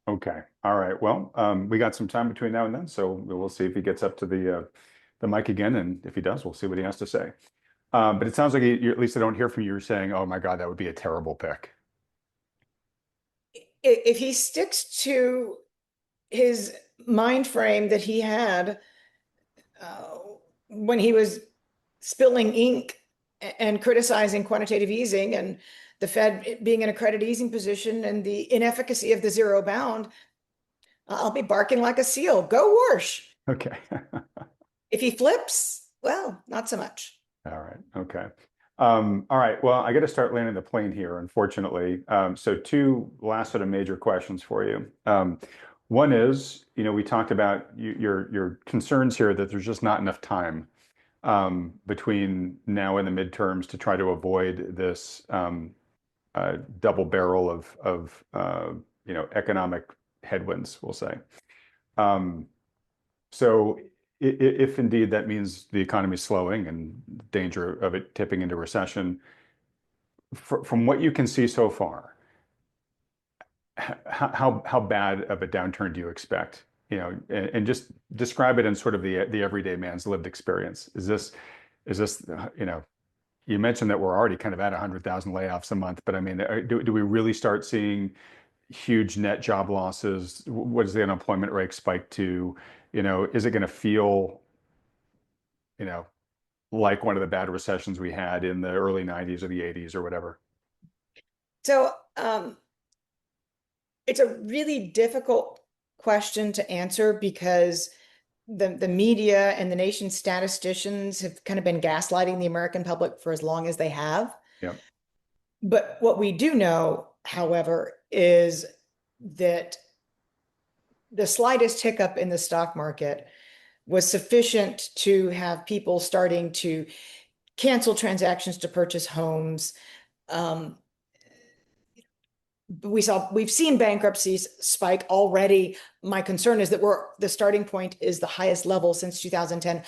Okay. All right. Well, we got some time between now and then, so we'll see if he gets up to the mic again, and if he does, we'll see what he has to say. But it sounds like at least I don't hear from you saying, "Oh my God, that would be a terrible pick." If he sticks to his mind frame that he had when he was spilling ink and criticizing quantitative easing and the Fed being in a credit easing position and the inefficacy of the zero bound, I'll be barking like a seal. Go Warsh. Okay. If he flips, well, not so much. All right. Okay. All right. Well, I got to start landing the plane here, unfortunately. So 2 last sort of major questions for you. One is, we talked about your concerns here that there's just not enough time between now and the midterms to try to avoid this double barrel of economic headwinds, we'll say. So if indeed that means the economy is slowing and danger of it tipping into recession, from what you can see so far, how bad of a downturn do you expect? And just describe it in sort of the everyday man's lived experience. Is this you mentioned that we're already kind of at 100,000 layoffs a month, but I mean, do we really start seeing huge net job losses? What does the unemployment rate spike to? Is it going to feel, like one of the bad recessions we had in the early 90s or the 80s or whatever? So it's a really difficult question to answer because the media and the nation's statisticians have kind of been gaslighting the American public for as long as they have. Yeah. But what we do know, however, is that the slightest hiccup in the stock market was sufficient to have people starting to cancel transactions to purchase homes. We've seen bankruptcies spike already. My concern is that the starting point is the highest level since 2010.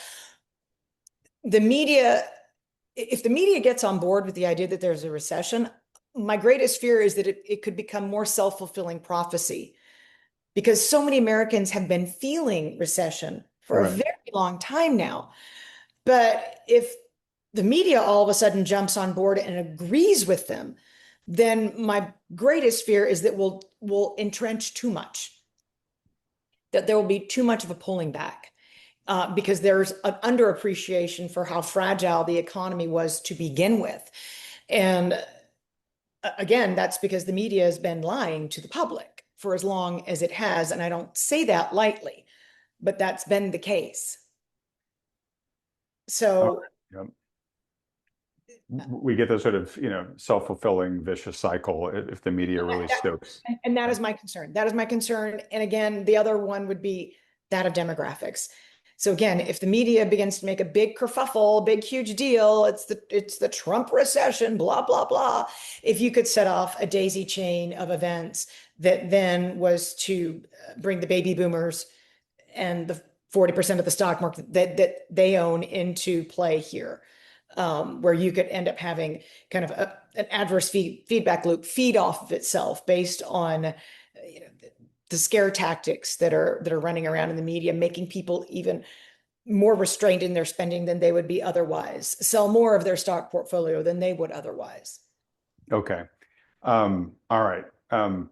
If the media gets on board with the idea that there's a recession, my greatest fear is that it could become more self-fulfilling prophecy, because so many Americans have been feeling recession for a very long time now. But if the media all of a sudden jumps on board and agrees with them, then my greatest fear is that we'll entrench too much, that there will be too much of a pulling back, because there's an underappreciation for how fragile the economy was to begin with. And again, that's because the media has been lying to the public for as long as it has. And I don't say that lightly, but that's been the case. So we get this sort of, self-fulfilling vicious cycle if the media really stokes. And that is my concern. That is my concern. And again, the other one would be that of demographics. So again, if the media begins to make a big kerfuffle, big, huge deal, it's the Trump recession, blah, blah, blah. If you could set off a daisy chain of events that then was to bring the baby boomers and the 40% of the stock market that they own into play here, where you could end up having kind of an adverse feedback loop feed off of itself based on the scare tactics that are running around in the media, making people even more restrained in their spending than they would be otherwise, sell more of their stock portfolio than they would otherwise. Okay. All right. I'm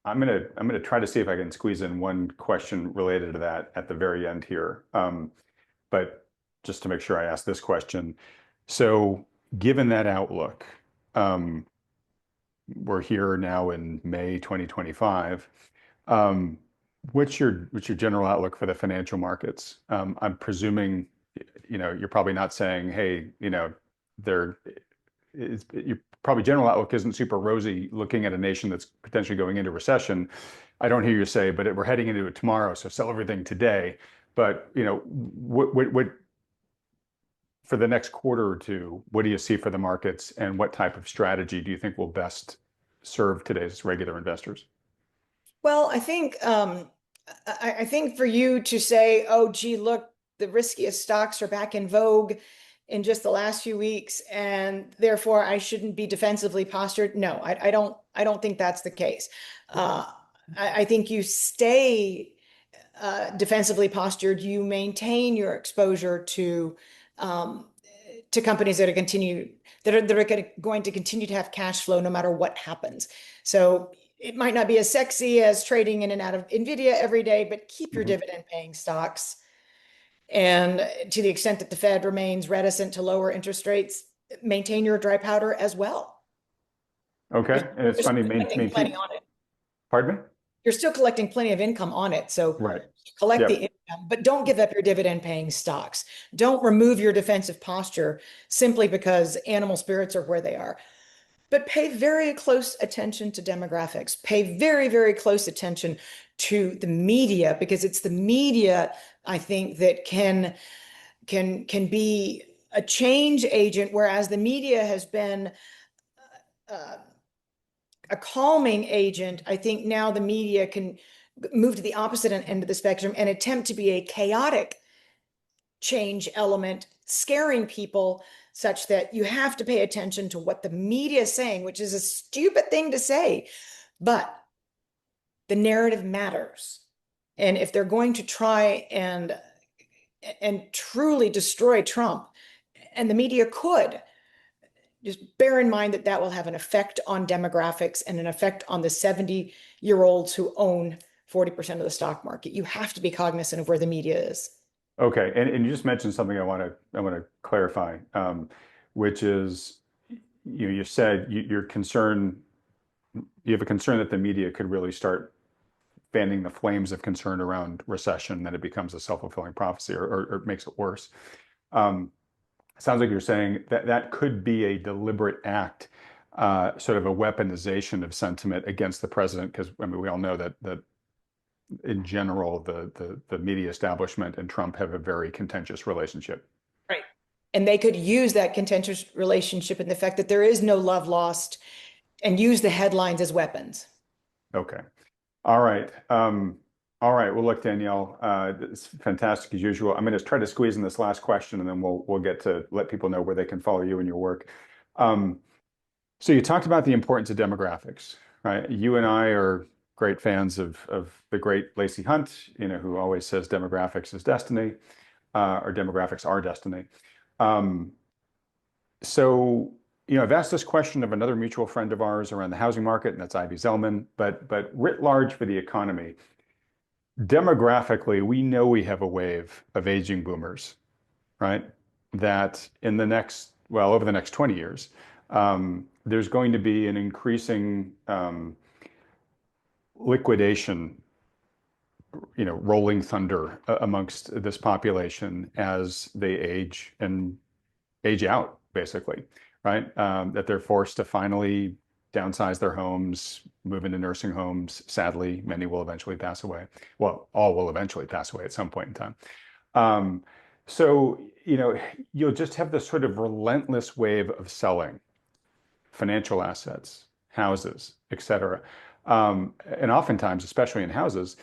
gonna try to see if I can squeeze in one question related to that at the very end here. But just to make sure I ask this question. So given that outlook, we're here now in May 2025. What's your general outlook for the financial markets? I'm presuming, you're probably not saying, hey, your probably general outlook isn't super rosy looking at a nation that's potentially going into recession. I don't hear you say, but we're heading into it tomorrow, so sell everything today. But what for the next quarter or two, what do you see for the markets, and what type of strategy do you think will best serve today's regular investors? Well, I think for you to say, oh, gee, look, the riskiest stocks are back in vogue in just the last few weeks, and therefore I shouldn't be defensively postured. No, I don't think that's the case. I think you stay defensively postured. You maintain your exposure to companies that are going to continue to have cash flow no matter what happens. So it might not be as sexy as trading in and out of NVIDIA every day, but keep your dividend paying stocks. And to the extent that the Fed remains reticent to lower interest rates, maintain your dry powder as well. Okay. And it's funny, plenty on it. Pardon me? You're still collecting plenty of income on it. So collect the income, but don't give up your dividend paying stocks. Don't remove your defensive posture simply because animal spirits are where they are. But pay very close attention to demographics. Pay very, very close attention to the media, because it's the media, I think, that can be a change agent, whereas the media has been a calming agent, I think now the media can move to the opposite end of the spectrum and attempt to be a chaotic change element, scaring people such that you have to pay attention to what the media is saying, which is a stupid thing to say, but the narrative matters. And if they're going to try and truly destroy Trump, and the media could, just bear in mind that that will have an effect on demographics and an effect on the 70-year-olds who own 40% of the stock market. You have to be cognizant of where the media is. Okay, and you just mentioned something I want to clarify, which is you said you're concerned, you have a concern that the media could really start fanning the flames of concern around recession, that it becomes a self-fulfilling prophecy or makes it worse. Sounds like you're saying that that could be a deliberate act, sort of a weaponization of sentiment against the president, because I mean we all know that in general the media establishment and Trump have a very contentious relationship. Right. And they could use that contentious relationship and the fact that there is no love lost and use the headlines as weapons. Okay. All right. All right. Well, look, Danielle, it's fantastic as usual. I'm going to try to squeeze in this last question, and then we'll get to let people know where they can follow you and your work. So you talked about the importance of demographics, right? You and I are great fans of the great Lacey Hunt, who always says demographics is destiny, or demographics are destiny. So I've asked this question of another mutual friend of ours around the housing market, and that's Ivy Zellman. But writ large for the economy, demographically, we know we have a wave of aging boomers, right? That in the next, well, over the next 20 years, there's going to be an increasing liquidation, rolling thunder amongst this population as they age and age out, basically, right? That they're forced to finally downsize their homes, move into nursing homes. Sadly, many will eventually pass away. Well, all will eventually pass away at some point in time. So, you'll just have this sort of relentless wave of selling financial assets, houses, et cetera. And oftentimes, especially in houses,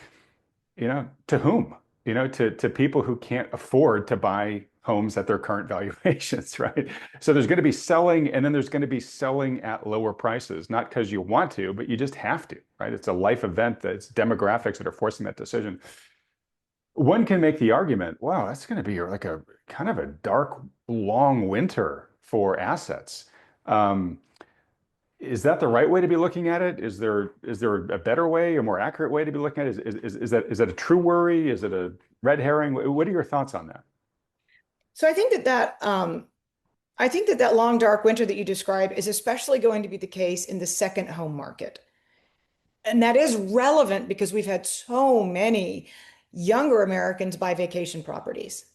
to whom? To people who can't afford to buy homes at their current valuations, right? So there's going to be selling, and then there's going to be selling at lower prices, not because you want to, but you just have to, right? It's a life event, that's demographics that are forcing that decision. One can make the argument, wow, that's going to be like a kind of a dark, long winter for assets. Is that the right way to be looking at it? Is there a better way, a more accurate way to be looking at it? Is that a true worry? Is it a red herring? What are your thoughts on that? So I think that long dark winter that you describe is especially going to be the case in the second home market. And that is relevant because we've had so many younger Americans buy vacation properties.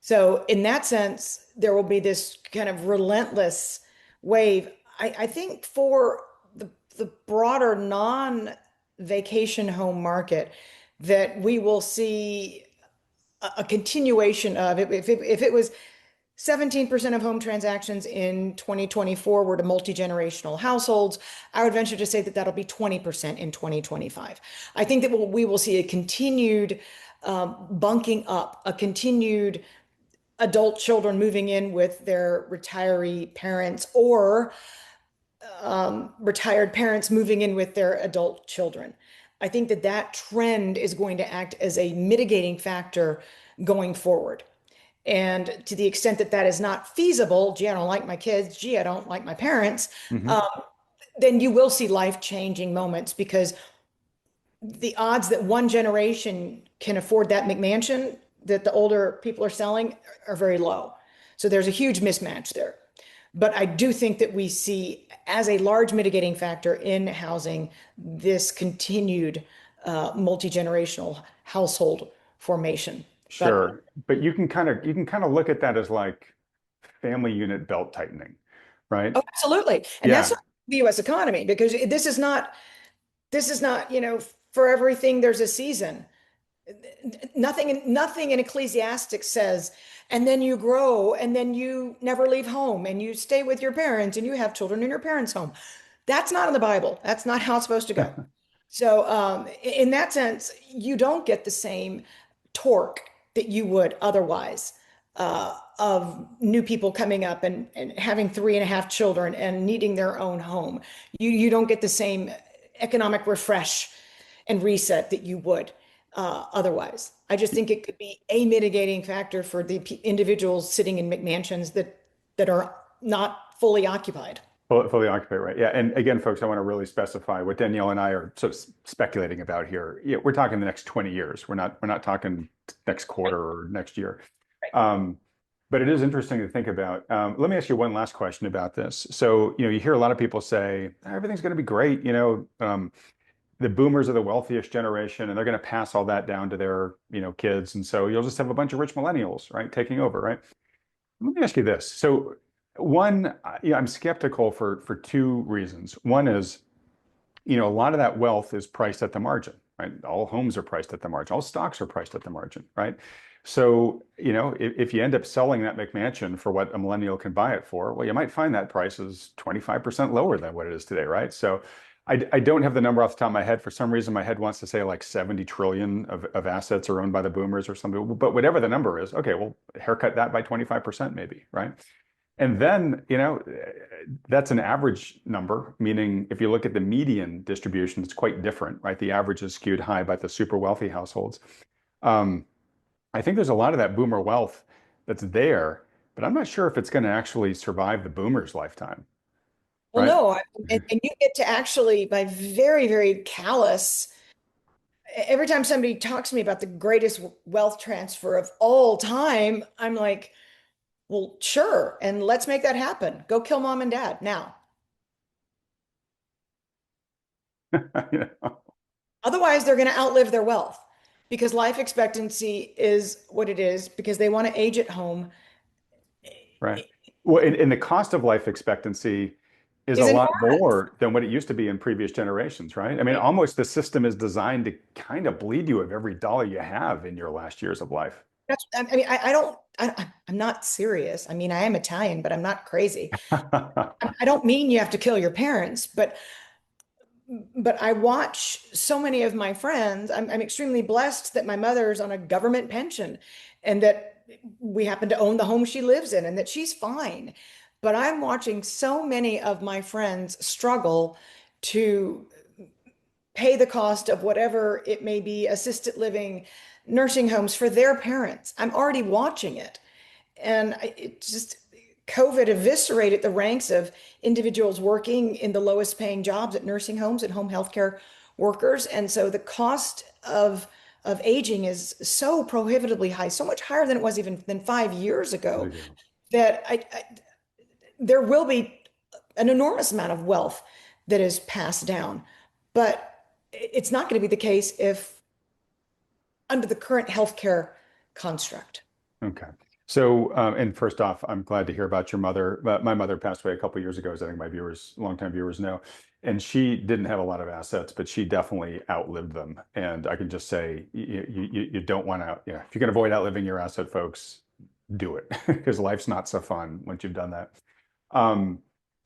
So in that sense, there will be this kind of relentless wave. I think for the broader non-vacation home market, that we will see a continuation of it. If it was 17% of home transactions in 2024 were to multi-generational households, I would venture to say that that'll be 20% in 2025. I think that we will see a continued bunking up, a continued adult children moving in with their retiree parents, or retired parents moving in with their adult children. I think that trend is going to act as a mitigating factor going forward. And to the extent that that is not feasible, gee, I don't like my kids, gee, I don't like my parents, then you will see life-changing moments, because the odds that one generation can afford that McMansion that the older people are selling are very low. So there's a huge mismatch there. But I do think that we see, as a large mitigating factor in housing, this continued multi-generational household formation. Sure, but you can kind of look at that as like family unit belt tightening, right? Oh, absolutely. And Yeah. that's not the U.S. economy, because this is not, for everything there's a season. Nothing in Ecclesiastic says, and then you grow and then you never leave home and you stay with your parents and you have children in your parents' home. That's not in the Bible. That's not how it's supposed to go. So, in that sense, you don't get the same torque that you would otherwise of new people coming up and having 3.5 children and needing their own home. You don't get the same economic refresh and reset that you would otherwise. I just think it could be a mitigating factor for the individuals sitting in McMansions that are not fully occupied. Fully occupied, right? Yeah. And again, folks, I want to really specify what Danielle and I are sort of speculating about here. Yeah, we're talking the next 20 years. We're not talking next quarter or next year. But it is interesting to think about. Let me ask you one last question about this. So, you hear a lot of people say everything's going to be great. The boomers are the wealthiest generation, and they're going to pass all that down to their, kids. And so you'll just have a bunch of rich millennials, right, taking over, right? Let me ask you this. So, one, I'm skeptical for two reasons. One is, a lot of that wealth is priced at the margin, right? All homes are priced at the margin. All stocks are priced at the margin, right? So, if you end up selling that McMansion for what a millennial can buy it for, well, you might find that price is 25% lower than what it is today, right? So I don't have the number off the top of my head. For some reason, my head wants to say like 70 trillion of assets are owned by the boomers or something. But whatever the number is, okay, well, haircut that by 25% maybe, right? And then, that's an average number, meaning if you look at the median distribution, it's quite different, right? The average is skewed high by the super wealthy households. I think there's a lot of that boomer wealth that's there, but I'm not sure if it's going to actually survive the boomer's lifetime. Well, Right? no, and you get to actually, by very, very callous, every time somebody talks to me about the greatest wealth transfer of all time, I'm like, well, sure, and let's make that happen. Go kill mom and dad now. Otherwise, they're going to outlive their wealth because life expectancy is what it is because they want to age at home. Right. Well, and the cost of life expectancy is a Is lot enormous. more than what it used to be in previous generations, right? I mean, almost the system is designed to kind of bleed you of every dollar you have in your last years of life. I mean, I don't, I'm not serious. I mean, I am Italian, but I'm not crazy. I don't mean you have to kill your parents, but I watch so many of my friends. I'm extremely blessed that my mother's on a government pension and that we happen to own the home she lives in and that she's fine. But I'm watching so many of my friends struggle to pay the cost of whatever it may be, assisted living, nursing homes for their parents. I'm already watching it. And it just, COVID eviscerated the ranks of individuals working in the lowest paying jobs at nursing homes and home healthcare workers. And so the cost of aging is so prohibitively high, so much higher than it was even than 5 years ago, that there will be an enormous amount of wealth that is passed down. But it's not going to be the case if under the current healthcare construct. Okay. So, and first off, I'm glad to hear about your mother. My mother passed away a couple of years ago, as I think my viewers, longtime viewers know. And she didn't have a lot of assets, but she definitely outlived them. And I can just say, you don't want to, if you can avoid outliving your asset, folks, do it because life's not so fun once you've done that.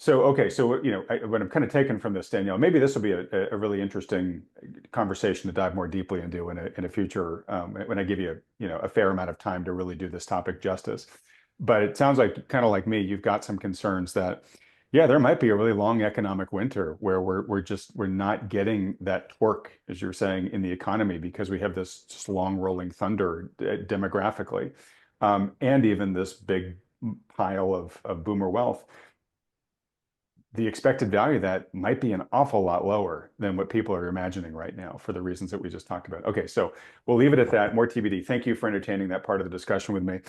Okay, so what I'm kind of taken from this, Danielle, maybe this will be a really interesting conversation to dive more deeply into in a future when I give you a fair amount of time to really do this topic justice. But it sounds like kind of like me, you've got some concerns that there might be a really long economic winter where we're not getting that torque, as you're saying, in the economy because we have this just long rolling thunder demographically, and even this big pile of boomer wealth. The expected value of that might be an awful lot lower than what people are imagining right now for the reasons that we just talked about. Okay, so we'll leave it at that. More TBD. Thank you for entertaining that part of the discussion with me.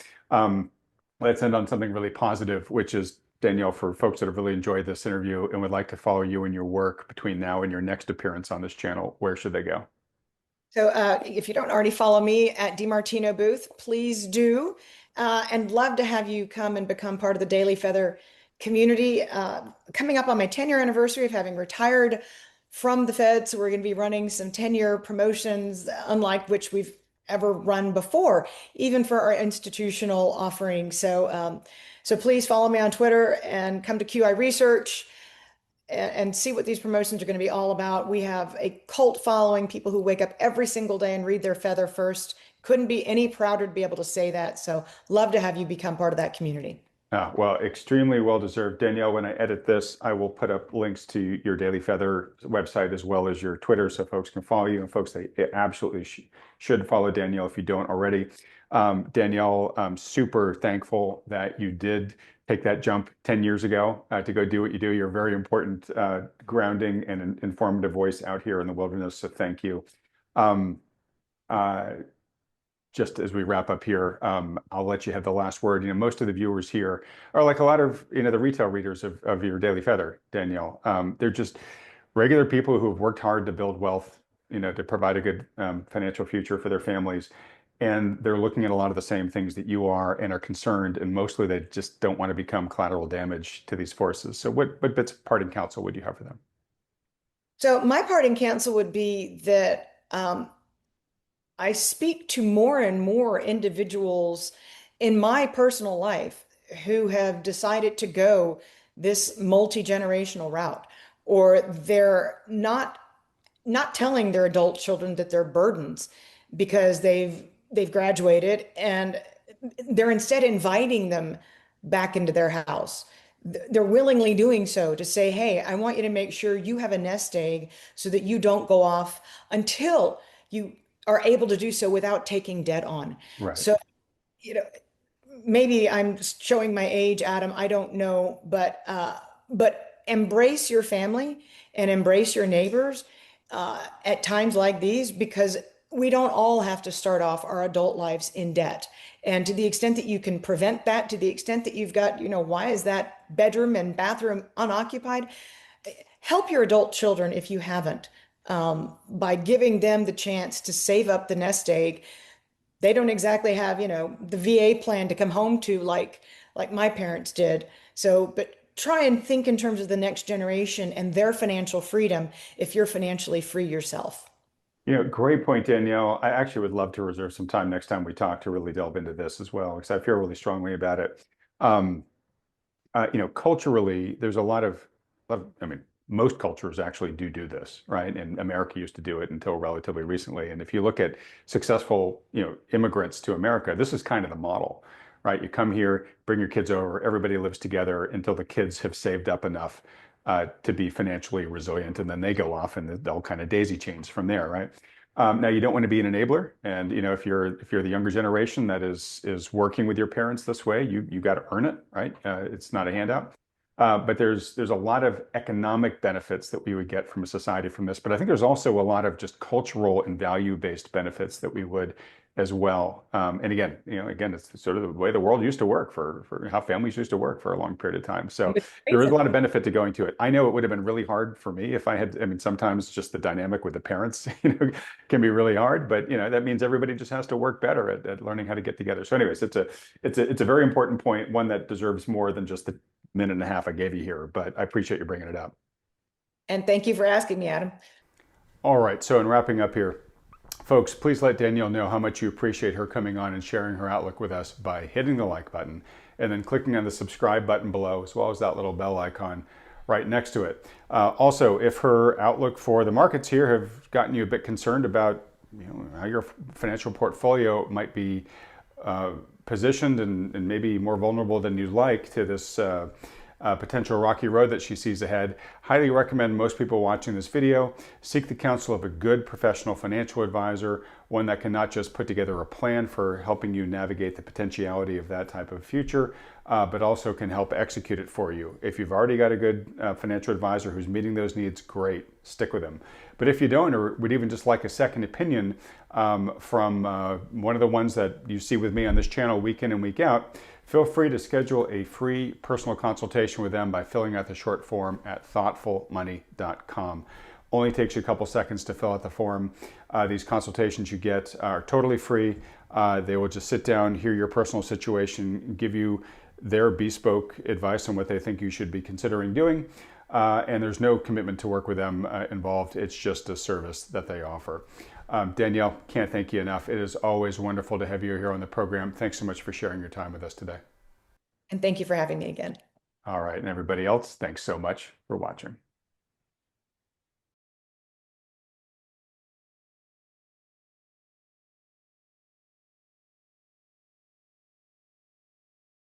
Let's end on something really positive, which is, Danielle, for folks that have really enjoyed this interview and would like to follow you and your work between now and your next appearance on this channel, where should they go? So if you don't already follow me at DiMartino Booth, please do. And love to have you come and become part of the Daily Feather community. Coming up on my 10-year anniversary of having retired from the Fed. So we're going to be running some 10-year promotions, unlike which we've ever run before, even for our institutional offerings. So please follow me on Twitter and come to QI Research and see what these promotions are going to be all about. We have a cult following, people who wake up every single day and read their feather first. Couldn't be any prouder to be able to say that. So love to have you become part of that community. Well, extremely well deserved. Danielle, when I edit this, I will put up links to your Daily Feather website as well as your Twitter so folks can follow you. And folks, they absolutely should follow Danielle if you don't already. Danielle, I'm super thankful that you did take that jump 10 years ago to go do what you do. You're a very important grounding and informative voice out here in the wilderness, so thank you. Just as we wrap up here, I'll let you have the last word. Most of the viewers here are like a lot of, the retail readers of your Daily Feather, Danielle. They're just regular people who have worked hard to build wealth, to provide a good financial future for their families. And they're looking at a lot of the same things that you are and are concerned, and mostly they just don't want to become collateral damage to these forces. So what bits of parting counsel would you have for them? So my parting counsel would be that I speak to more and more individuals in my personal life who have decided to go this multi-generational route, or they're not telling their adult children that they're burdens because they've graduated, and they're instead inviting them back into their house. They're willingly doing so to say, hey, I want you to make sure you have a nest egg so that you don't go off until you are able to do so without taking debt on. Right. So, maybe I'm showing my age, Adam, I don't know, but embrace your family and embrace your neighbors at times like these, because we don't all have to start off our adult lives in debt. And to the extent that you can prevent that, to the extent that you've got, why is that bedroom and bathroom unoccupied? Help your adult children if you haven't, by giving them the chance to save up the nest egg. They don't exactly have, the VA plan to come home to like my parents did. So, but try and think in terms of the next generation and their financial freedom if you're financially free yourself. Great point, Danielle. I actually would love to reserve some time next time we talk to really delve into this as well, because I feel really strongly about it. Culturally, there's a lot of, most cultures actually do this, right? And America used to do it until relatively recently. And if you look at successful, immigrants to America, this is kind of the model, right? You come here, bring your kids over, everybody lives together until the kids have saved up enough to be financially resilient, and then they go off and they'll kind of daisy chains from there, right? Now you don't want to be an enabler, and if you're the younger generation that is working with your parents this way, you got to earn it, right? It's not a handout. But there's a lot of economic benefits that we would get from a society from this, but I think there's also a lot of just cultural and value-based benefits that we would as well. And again, it's sort of the way the world used to work for how families used to work for a long period of time. So there is a lot of benefit to going to it. I know it would have been really hard for me if I had, sometimes just the dynamic with the parents, can be really hard, but that means everybody just has to work better at learning how to get together. So anyways, it's a very important point, one that deserves more than just the minute and a half I gave you here, but I appreciate you bringing it up. And thank you for asking me, Adam. All right, so in wrapping up here, folks, please let Danielle know how much you appreciate her coming on and sharing her outlook with us by hitting the like button and then clicking on the subscribe button below, as well as that little bell icon right next to it. Also, if her outlook for the markets here have gotten you a bit concerned about how your financial portfolio might be positioned and maybe more vulnerable than you'd like to this potential rocky road that she sees ahead, highly recommend most people watching this video seek the counsel of a good professional financial advisor, one that can not just put together a plan for helping you navigate the potentiality of that type of future, but also can help execute it for you. If you've already got a good financial advisor who's meeting those needs, great, stick with them. But if you don't, or would even just like a second opinion from one of the ones that you see with me on this channel week in and week out, feel free to schedule a free personal consultation with them by filling out the short form at thoughtfulmoney.com. Only takes you a couple seconds to fill out the form. These consultations you get are totally free. They will just sit down, hear your personal situation, give you their bespoke advice on what they think you should be considering doing. And there's no commitment to work with them involved. It's just a service that they offer. Danielle, can't thank you enough. It is always wonderful to have you here on the program. Thanks so much for sharing your time with us today. And thank you for having me again. All right, and everybody else, thanks so much for watching.